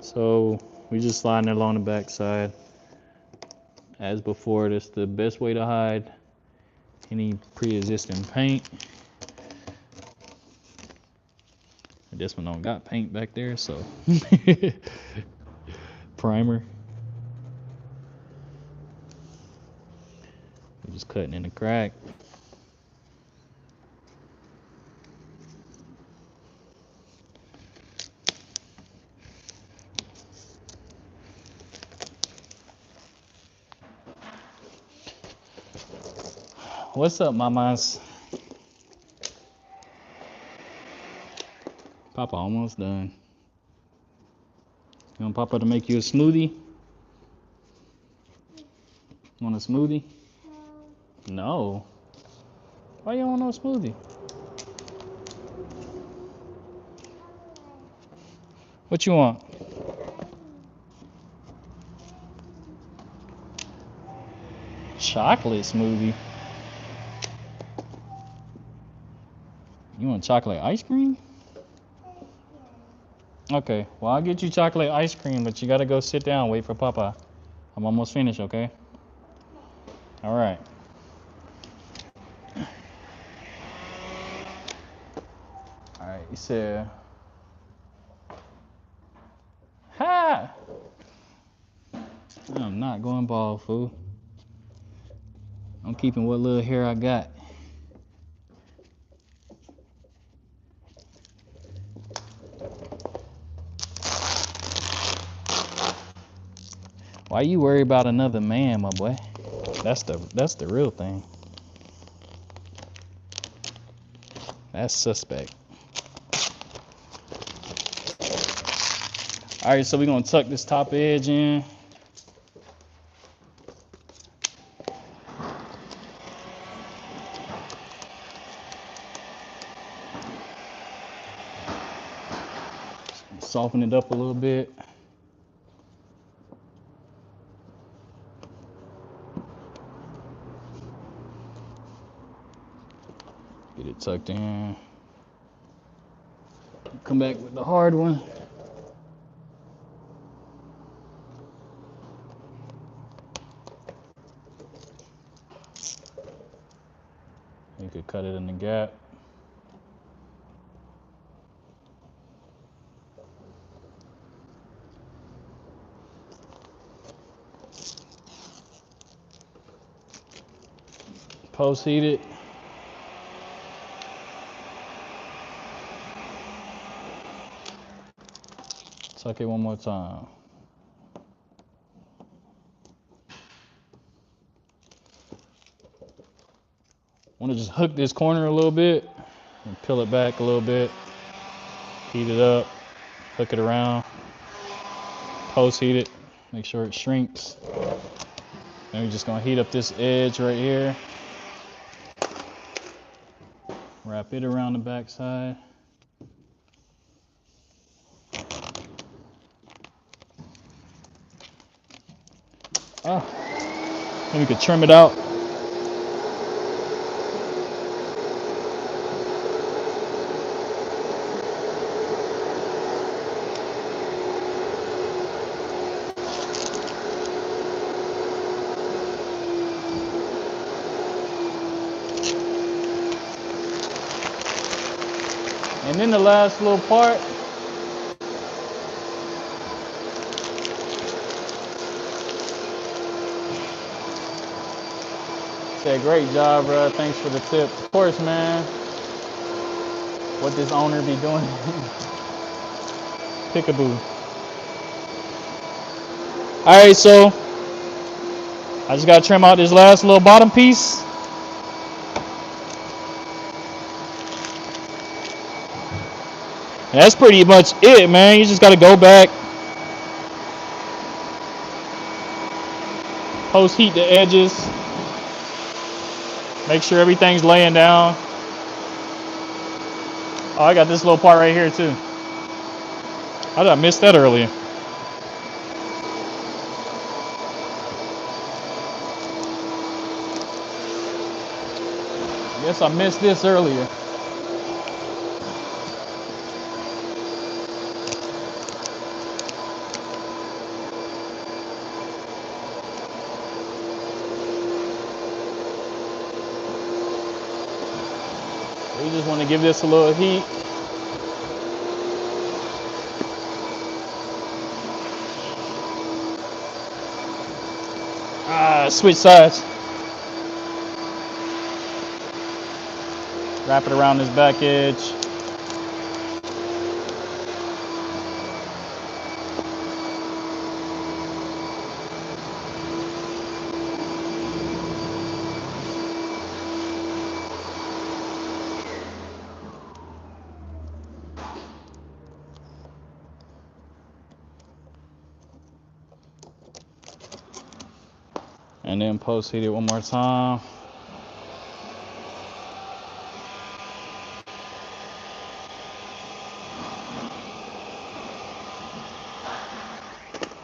So we just sliding it along the back side. As before, that's the best way to hide any pre-existing paint. This one don't got paint back there, so primer. We're just cutting in the crack. What's up, mamas? Papa almost done. You want Papa to make you a smoothie? Want a smoothie? No. Why you don't want no smoothie? What you want? Chocolate smoothie? You want chocolate ice cream? Okay, well, I'll get you chocolate ice cream, but you gotta go sit down, wait for Papa. I'm almost finished, okay? All right. All right, you said, ha! I'm not going bald, fool. I'm keeping what little hair I got. Why you worry about another man, my boy? That's the real thing. That's suspect. All right, so we're gonna tuck this top edge in. Soften it up a little bit. Get it tucked in. Come back with the hard one. You could cut it in the gap. Post heat it. Tuck it one more time. Want to just hook this corner a little bit and peel it back a little bit. Heat it up, hook it around, post heat it, make sure it shrinks. Then we're just gonna heat up this edge right here. Wrap it around the back side. Then we could trim it out. And then the last little part, said, great job, bro. Thanks for the tip. Of course, man. What this owner be doing? Pickaboo. All right, so I just gotta trim out this last little bottom piece. And that's pretty much it, man. You just gotta go back, post heat the edges, make sure everything's laying down. Oh, I got this little part right here too. How did I miss that earlier? Guess I missed this earlier. We just want to give this a little heat. Switch sides. Wrap it around this back edge. And then post heat it one more time.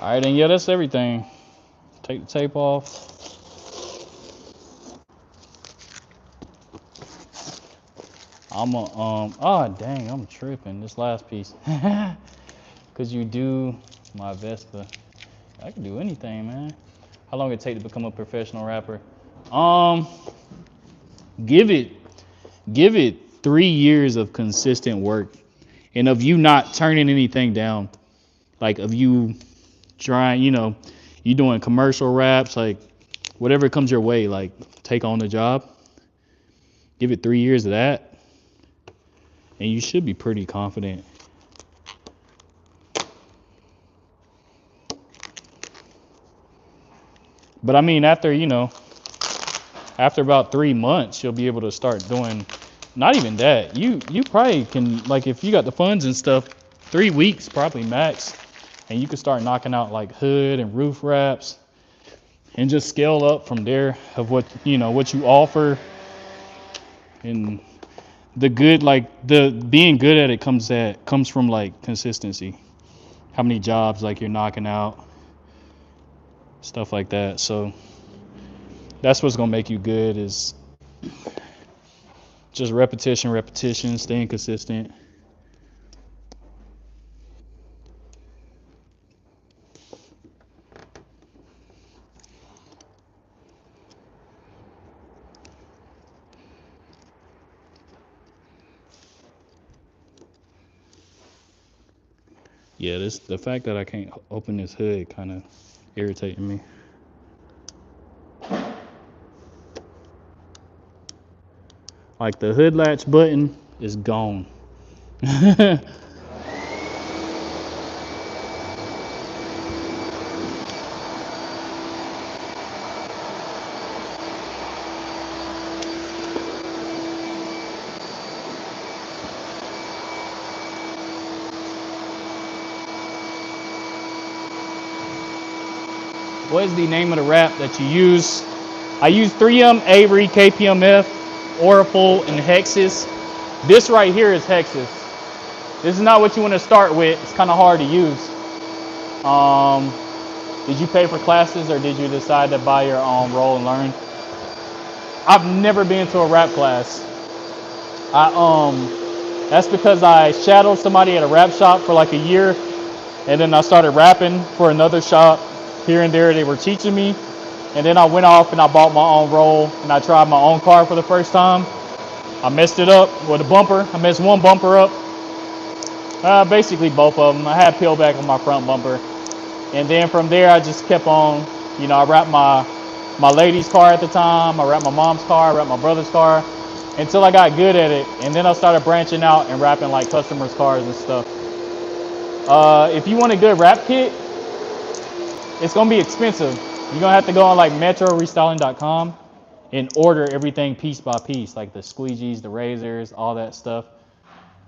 All right, and yeah, that's everything. Take the tape off. Oh dang, I'm tripping. This last piece. Cause you do my Vespa. I can do anything, man. How long it take to become a professional rapper? Give it 3 years of consistent work, and of you not turning anything down. Like of you trying, you doing commercial raps, like whatever comes your way, like take on the job. Give it 3 years of that, and you should be pretty confident. But I mean, after about 3 months, you'll be able to start doing. Not even that. You probably can, like, if you got the funds and stuff, 3 weeks probably max, and you can start knocking out like hood and roof wraps, and just scale up from there of what you offer. And the good, like the being good at it comes from like consistency. How many jobs like you're knocking out, stuff like that. So that's what's gonna make you good is just repetition, staying consistent. Yeah, the fact that I can't open this hood kind of irritating me. Like the hood latch button is gone. What is the name of the wrap that you use? I use 3M, Avery, KPMF, Oracle, and Hexus. This right here is Hexus. This is not what you want to start with. It's kind of hard to use. Did you pay for classes or did you decide to buy your own roll and learn? I've never been to a rap class. That's because I shadowed somebody at a rap shop for like a year, and then I started rapping for another shop here and there. They were teaching me, and then I went off and I bought my own roll and I tried my own car for the first time. I messed it up with a bumper. I messed one bumper up. Basically both of them. I had peel back on my front bumper, and then from there I just kept on. I wrapped my lady's car at the time. I wrapped my mom's car. I wrapped my brother's car until I got good at it, and then I started branching out and wrapping like customers' cars and stuff. If you want a good wrap kit, it's gonna be expensive. You're gonna have to go on like metrorestyling.com and order everything piece by piece, like the squeegees, the razors, all that stuff.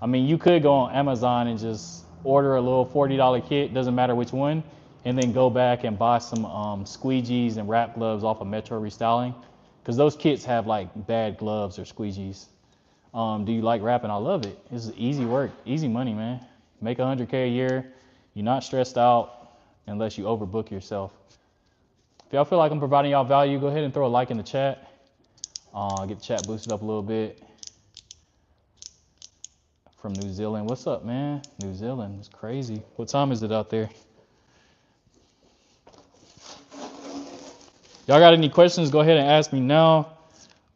I mean, you could go on Amazon and just order a little $40 kit, doesn't matter which one, and then go back and buy some squeegees and wrap gloves off of Metro Restyling, because those kits have like bad gloves or squeegees. Do you like rapping? I love it. It's easy work, easy money, man. Make 100K a year. You're not stressed out unless you overbook yourself. If y'all feel like I'm providing y'all value, go ahead and throw a like in the chat. Get the chat boosted up a little bit. From New Zealand. What's up, man? New Zealand is crazy. What time is it out there? Y'all got any questions? Go ahead and ask me now.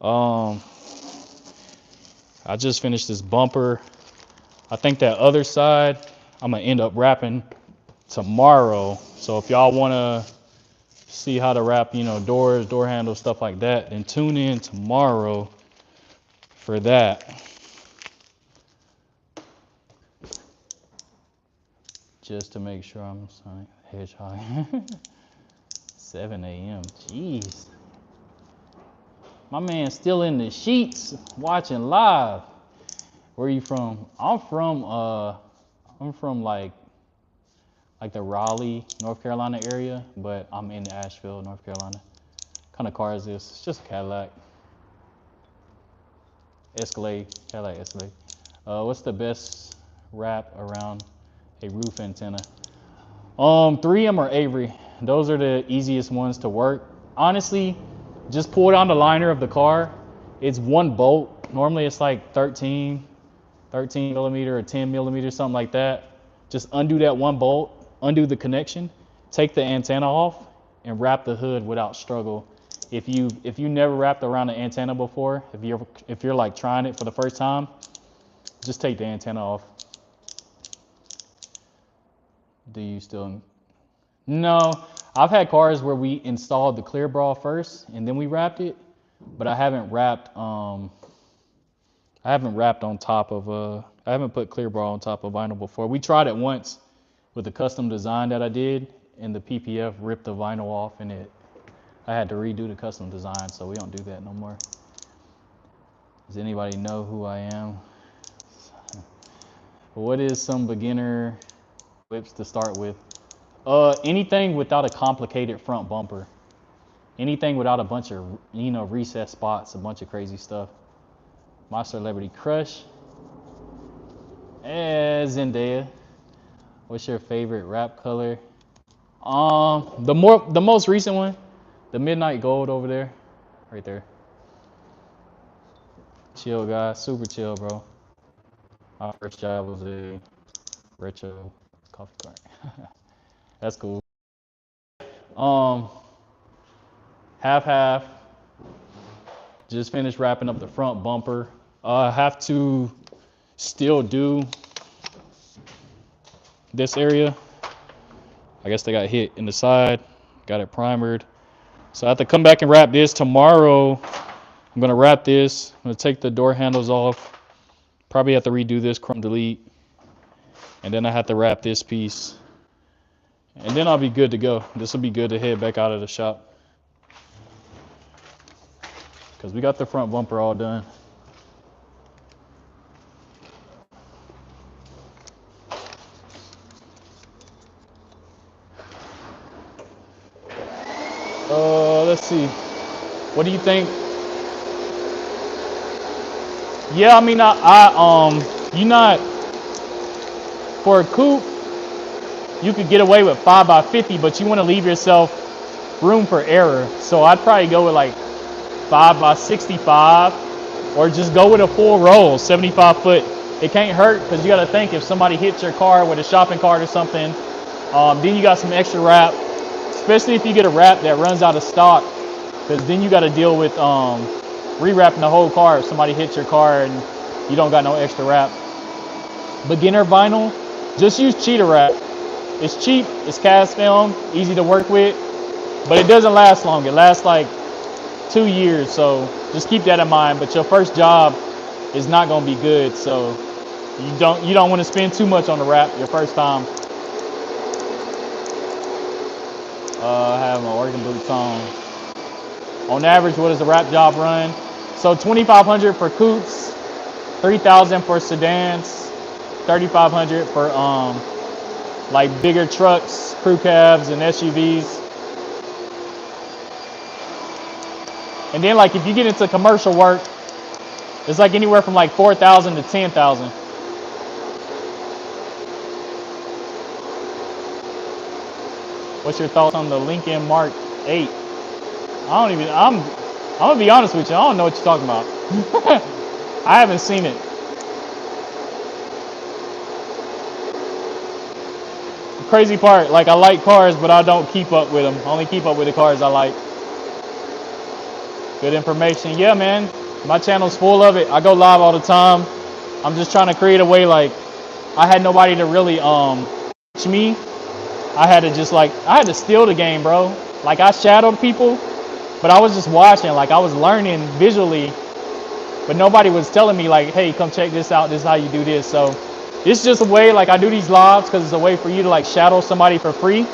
I just finished this bumper. I think that other side I'm gonna end up wrapping tomorrow. So if y'all wanna see how to wrap, doors, door handles, stuff like that, then tune in tomorrow for that. Just to make sure I'm sorry, hedgehog. 7 a.m. Jeez. My man's still in the sheets watching live. Where are you from? I'm from like the Raleigh, North Carolina area, but I'm in Asheville, North Carolina. What kind of car is this? It's just a Cadillac. Escalade, Cadillac Escalade. What's the best wrap around a roof antenna? 3M or Avery. Those are the easiest ones to work. Honestly, just pull down the liner of the car. It's one bolt. Normally it's like 13 millimeter or 10 millimeter, something like that. Just undo that one bolt, undo the connection, take the antenna off, and wrap the hood without struggle. If you never wrapped around the antenna before, if you're like trying it for the first time, just take the antenna off. Do you still? No, I've had cars where we installed the clear bra first and then we wrapped it, but I haven't wrapped on top of I haven't put clear bra on top of vinyl before. We tried it once with a custom design that I did, and the PPF ripped the vinyl off, and I had to redo the custom design, so we don't do that no more. Does anybody know who I am? What is some beginner whips to start with? Anything without a complicated front bumper. Anything without a bunch of, recessed spots, a bunch of crazy stuff. My celebrity crush. Zendaya. What's your favorite wrap color? The most recent one, the midnight gold over there, right there. Chill guy, super chill, bro. My first job was a retro coffee cart. That's cool. Half. Just finished wrapping up the front bumper. I have to still do this area. I guess they got hit in the side. Got it primered. So I have to come back and wrap this tomorrow. I'm gonna wrap this. I'm gonna take the door handles off. Probably have to redo this, chrome delete. And then I have to wrap this piece. And then I'll be good to go. This will be good to head back out of the shop. Because we got the front bumper all done. Let's see. What do you think? Yeah, I mean, you not, for a coupe, you could get away with 5x50, but you want to leave yourself room for error. So I'd probably go with like 5x65, or just go with a full roll, 75 foot. It can't hurt, because you got to think, if somebody hits your car with a shopping cart or something, then you got some extra wrap, especially if you get a wrap that runs out of stock, because then you got to deal with rewrapping the whole car if somebody hits your car and you don't got no extra wrap. Beginner vinyl, just use cheetah wrap. It's cheap, it's cast film, easy to work with, but it doesn't last long. It lasts like 2 years, so just keep that in mind. But your first job is not going to be good, so you don't want to spend too much on the wrap your first time. I have my working boots on. On average, what does the wrap job run? So $2,500 for coupes, $3,000 for sedans, $3,500 for like bigger trucks, crew cabs, and SUVs. And then like if you get into commercial work, it's like anywhere from like $4,000 to $10,000. What's your thoughts on the Lincoln Mark 8? I'm gonna be honest with you. I don't know what you're talking about. I haven't seen it. The crazy part, like I like cars, but I don't keep up with them. I only keep up with the cars I like. Good information. Yeah, man. My channel's full of it. I go live all the time. I'm just trying to create a way like I had nobody to really teach me. I had to just like I had to steal the game, bro. Like I shadowed people, but I was just watching. Like I was learning visually, but nobody was telling me like, hey, come check this out. This is how you do this. So it's just a way like I do these lives because it's a way for you to like shadow somebody for free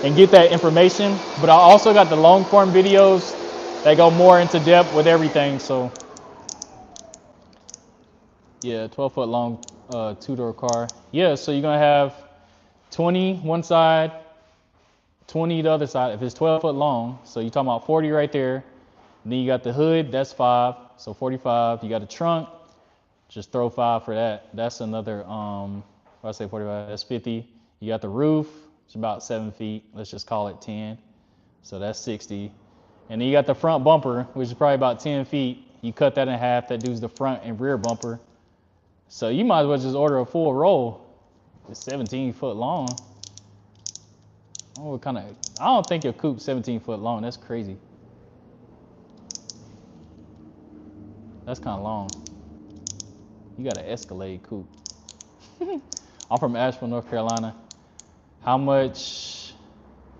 and get that information. But I also got the long form videos that go more into depth with everything. So yeah, 12-foot long two-door car. Yeah, so you're gonna have 20 one side, 20 the other side. If it's 12-foot long, so you're talking about 40 right there. Then you got the hood, that's 5, so 45. You got a trunk, just throw 5 for that. That's another if I say 45, that's 50. You got the roof, it's about 7 feet. Let's just call it 10. So that's 60. And then you got the front bumper, which is probably about 10 feet. You cut that in half, that does the front and rear bumper. So you might as well just order a full roll. It's 17 foot long. Oh, what kind of? I don't think your coupe's 17 foot long. That's crazy. That's kind of long. You got an Escalade coupe. I'm from Asheville, North Carolina. How much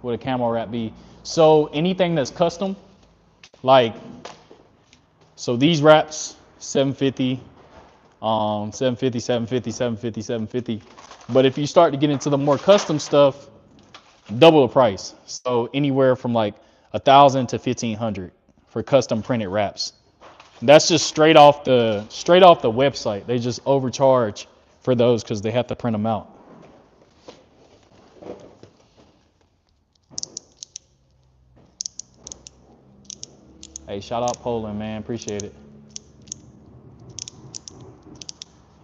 would a camo wrap be? So anything that's custom, like, so these wraps, 750, 750, 750, 750, 750. But if you start to get into the more custom stuff, double the price. So anywhere from like 1,000 to 1,500 for custom printed wraps. That's just straight off the website. They just overcharge for those because they have to print them out. Hey, shout out Poland, man. Appreciate it.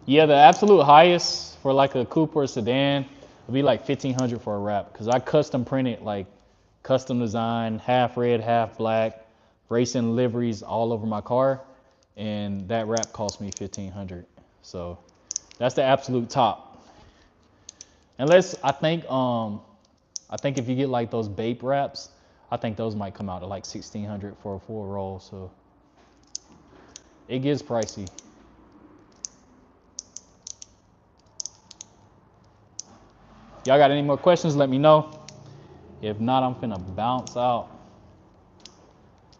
Yeah, the absolute highest for like a coupe or a sedan would be like 1,500 for a wrap because I custom printed like custom design, half red, half black, racing liveries all over my car, and that wrap cost me 1,500. So that's the absolute top. Unless I think if you get like those Bape wraps, I think those might come out at like 1,600 for a full roll. So it gets pricey. Y'all got any more questions? Let me know. If not, I'm finna bounce out.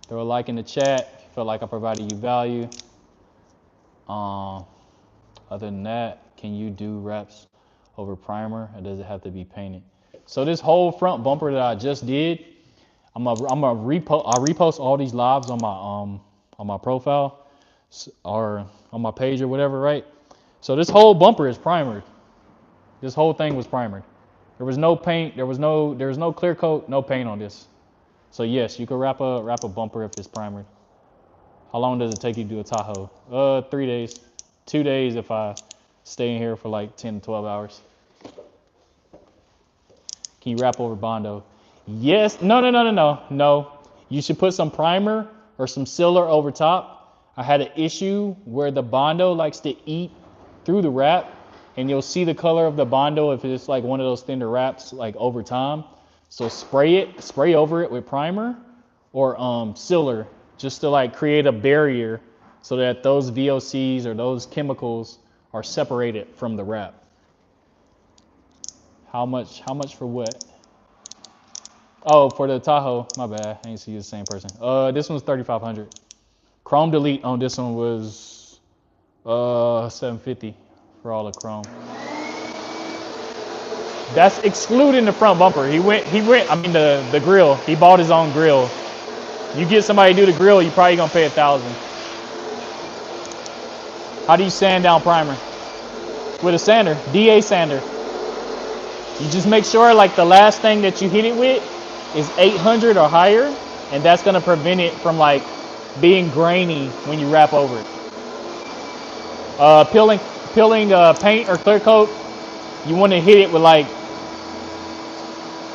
Throw a like in the chat if you feel like I provided you value. Other than that, can you do wraps over primer, or does it have to be painted? So this whole front bumper that I just did, I repost all these lives on my profile or on my page or whatever, right? So this whole bumper is primered. This whole thing was primered. There was no paint. There was no clear coat. No paint on this. So yes, you could wrap a bumper if it's primered. How long does it take you to do a Tahoe? 3 days. 2 days if I stay in here for like 10 to 12 hours. Can you wrap over Bondo? Yes. No. You should put some primer or some sealer over top. I had an issue where the Bondo likes to eat through the wrap, and you'll see the color of the Bondo if it's like one of those thinner wraps like over time. So spray over it with primer or sealer just to like create a barrier so that those VOCs or those chemicals are separated from the wrap. How much for what? Oh, for the Tahoe. My bad. I ain't see you the same person. This one's 3,500. Chrome delete on this one was 750 for all the chrome. That's excluding the front bumper. He went, I mean the grill. He bought his own grill. You get somebody to do the grill, you probably gonna pay 1,000. How do you sand down primer? With a sander, DA sander. You just make sure like the last thing that you hit it with is 800 or higher, and that's gonna prevent it from like being grainy when you wrap over it. Peeling paint or clear coat, you want to hit it with like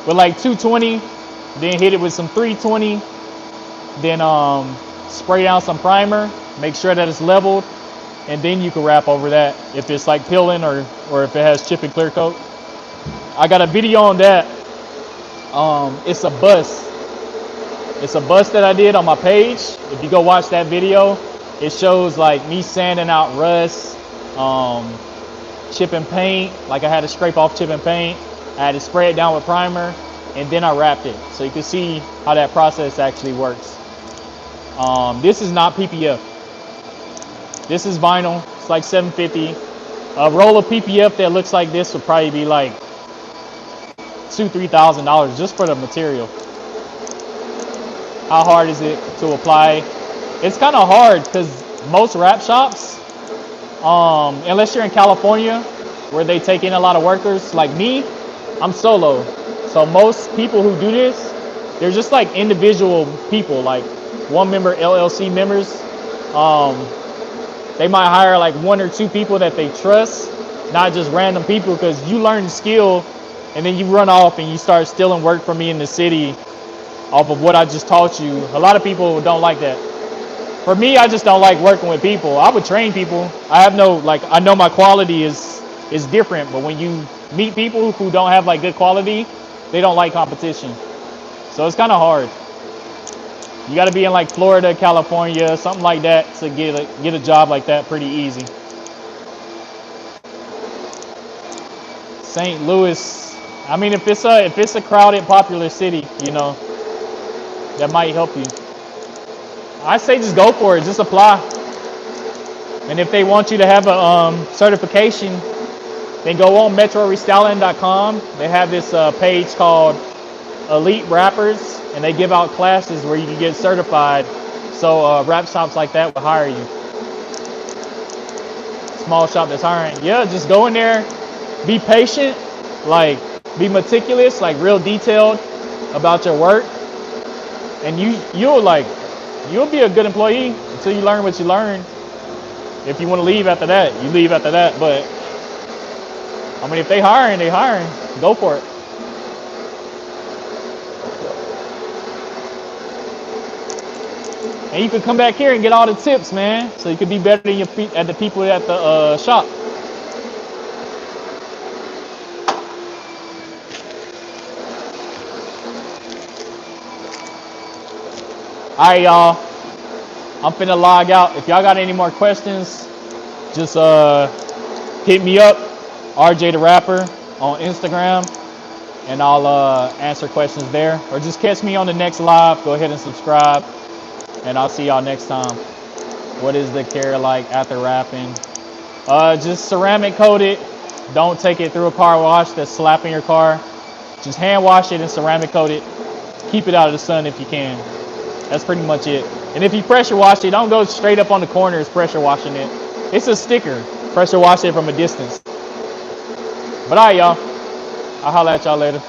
with like 220, then hit it with some 320, then spray down some primer, make sure that it's leveled, and then you can wrap over that if it's like peeling or if it has chip and clear coat. I got a video on that. It's a bust. It's a bust that I did on my page. If you go watch that video, it shows like me sanding out rust, chip and paint. Like I had to scrape off chip and paint. I had to spray it down with primer, and then I wrapped it. So you can see how that process actually works. This is not PPF. This is vinyl. It's like $7.50. A roll of PPF that looks like this would probably be like $2,000-$3,000 just for the material. How hard is it to apply? It's kind of hard because most wrap shops, unless you're in California where they take in a lot of workers, like me, I'm solo. So most people who do this, they're just like individual people, like one member LLC members. They might hire like 1 or 2 people that they trust, not just random people, because you learn the skill and then you run off and you start stealing work from me in the city off of what I just taught you. A lot of people don't like that. For me, I just don't like working with people. I would train people. I have no, like, I know my quality is different, but when you meet people who don't have like good quality, they don't like competition. So it's kind of hard. You got to be in like Florida, California, something like that to get a job like that pretty easy. St. Louis, I mean, if it's a crowded, popular city, you know, that might help you. I say just go for it, just apply. And if they want you to have a certification, then go on metrorestyling.com. They have this page called Elite Wrappers, and they give out classes where you can get certified. So wrap shops like that will hire you. Small shop that's hiring. Yeah, just go in there, be patient, like be meticulous, like real detailed about your work, and you'll be a good employee until you learn what you learn. If you want to leave after that, you leave after that. But I mean, if they hiring, they hiring. Go for it. And you can come back here and get all the tips, man. So you can be better than at the people at the shop. All right, y'all. I'm finna log out. If y'all got any more questions, just hit me up, RJ the Rapper, on Instagram, and I'll answer questions there. Or just catch me on the next live. Go ahead and subscribe, and I'll see y'all next time. What is the care like after wrapping? Just ceramic coat it. Don't take it through a car wash that's slapping your car. Just hand wash it and ceramic coat it. Keep it out of the sun if you can. That's pretty much it. And if you pressure wash it, don't go straight up on the corners pressure washing it. It's a sticker. Pressure wash it from a distance. But all right, y'all. I'll holler at y'all later.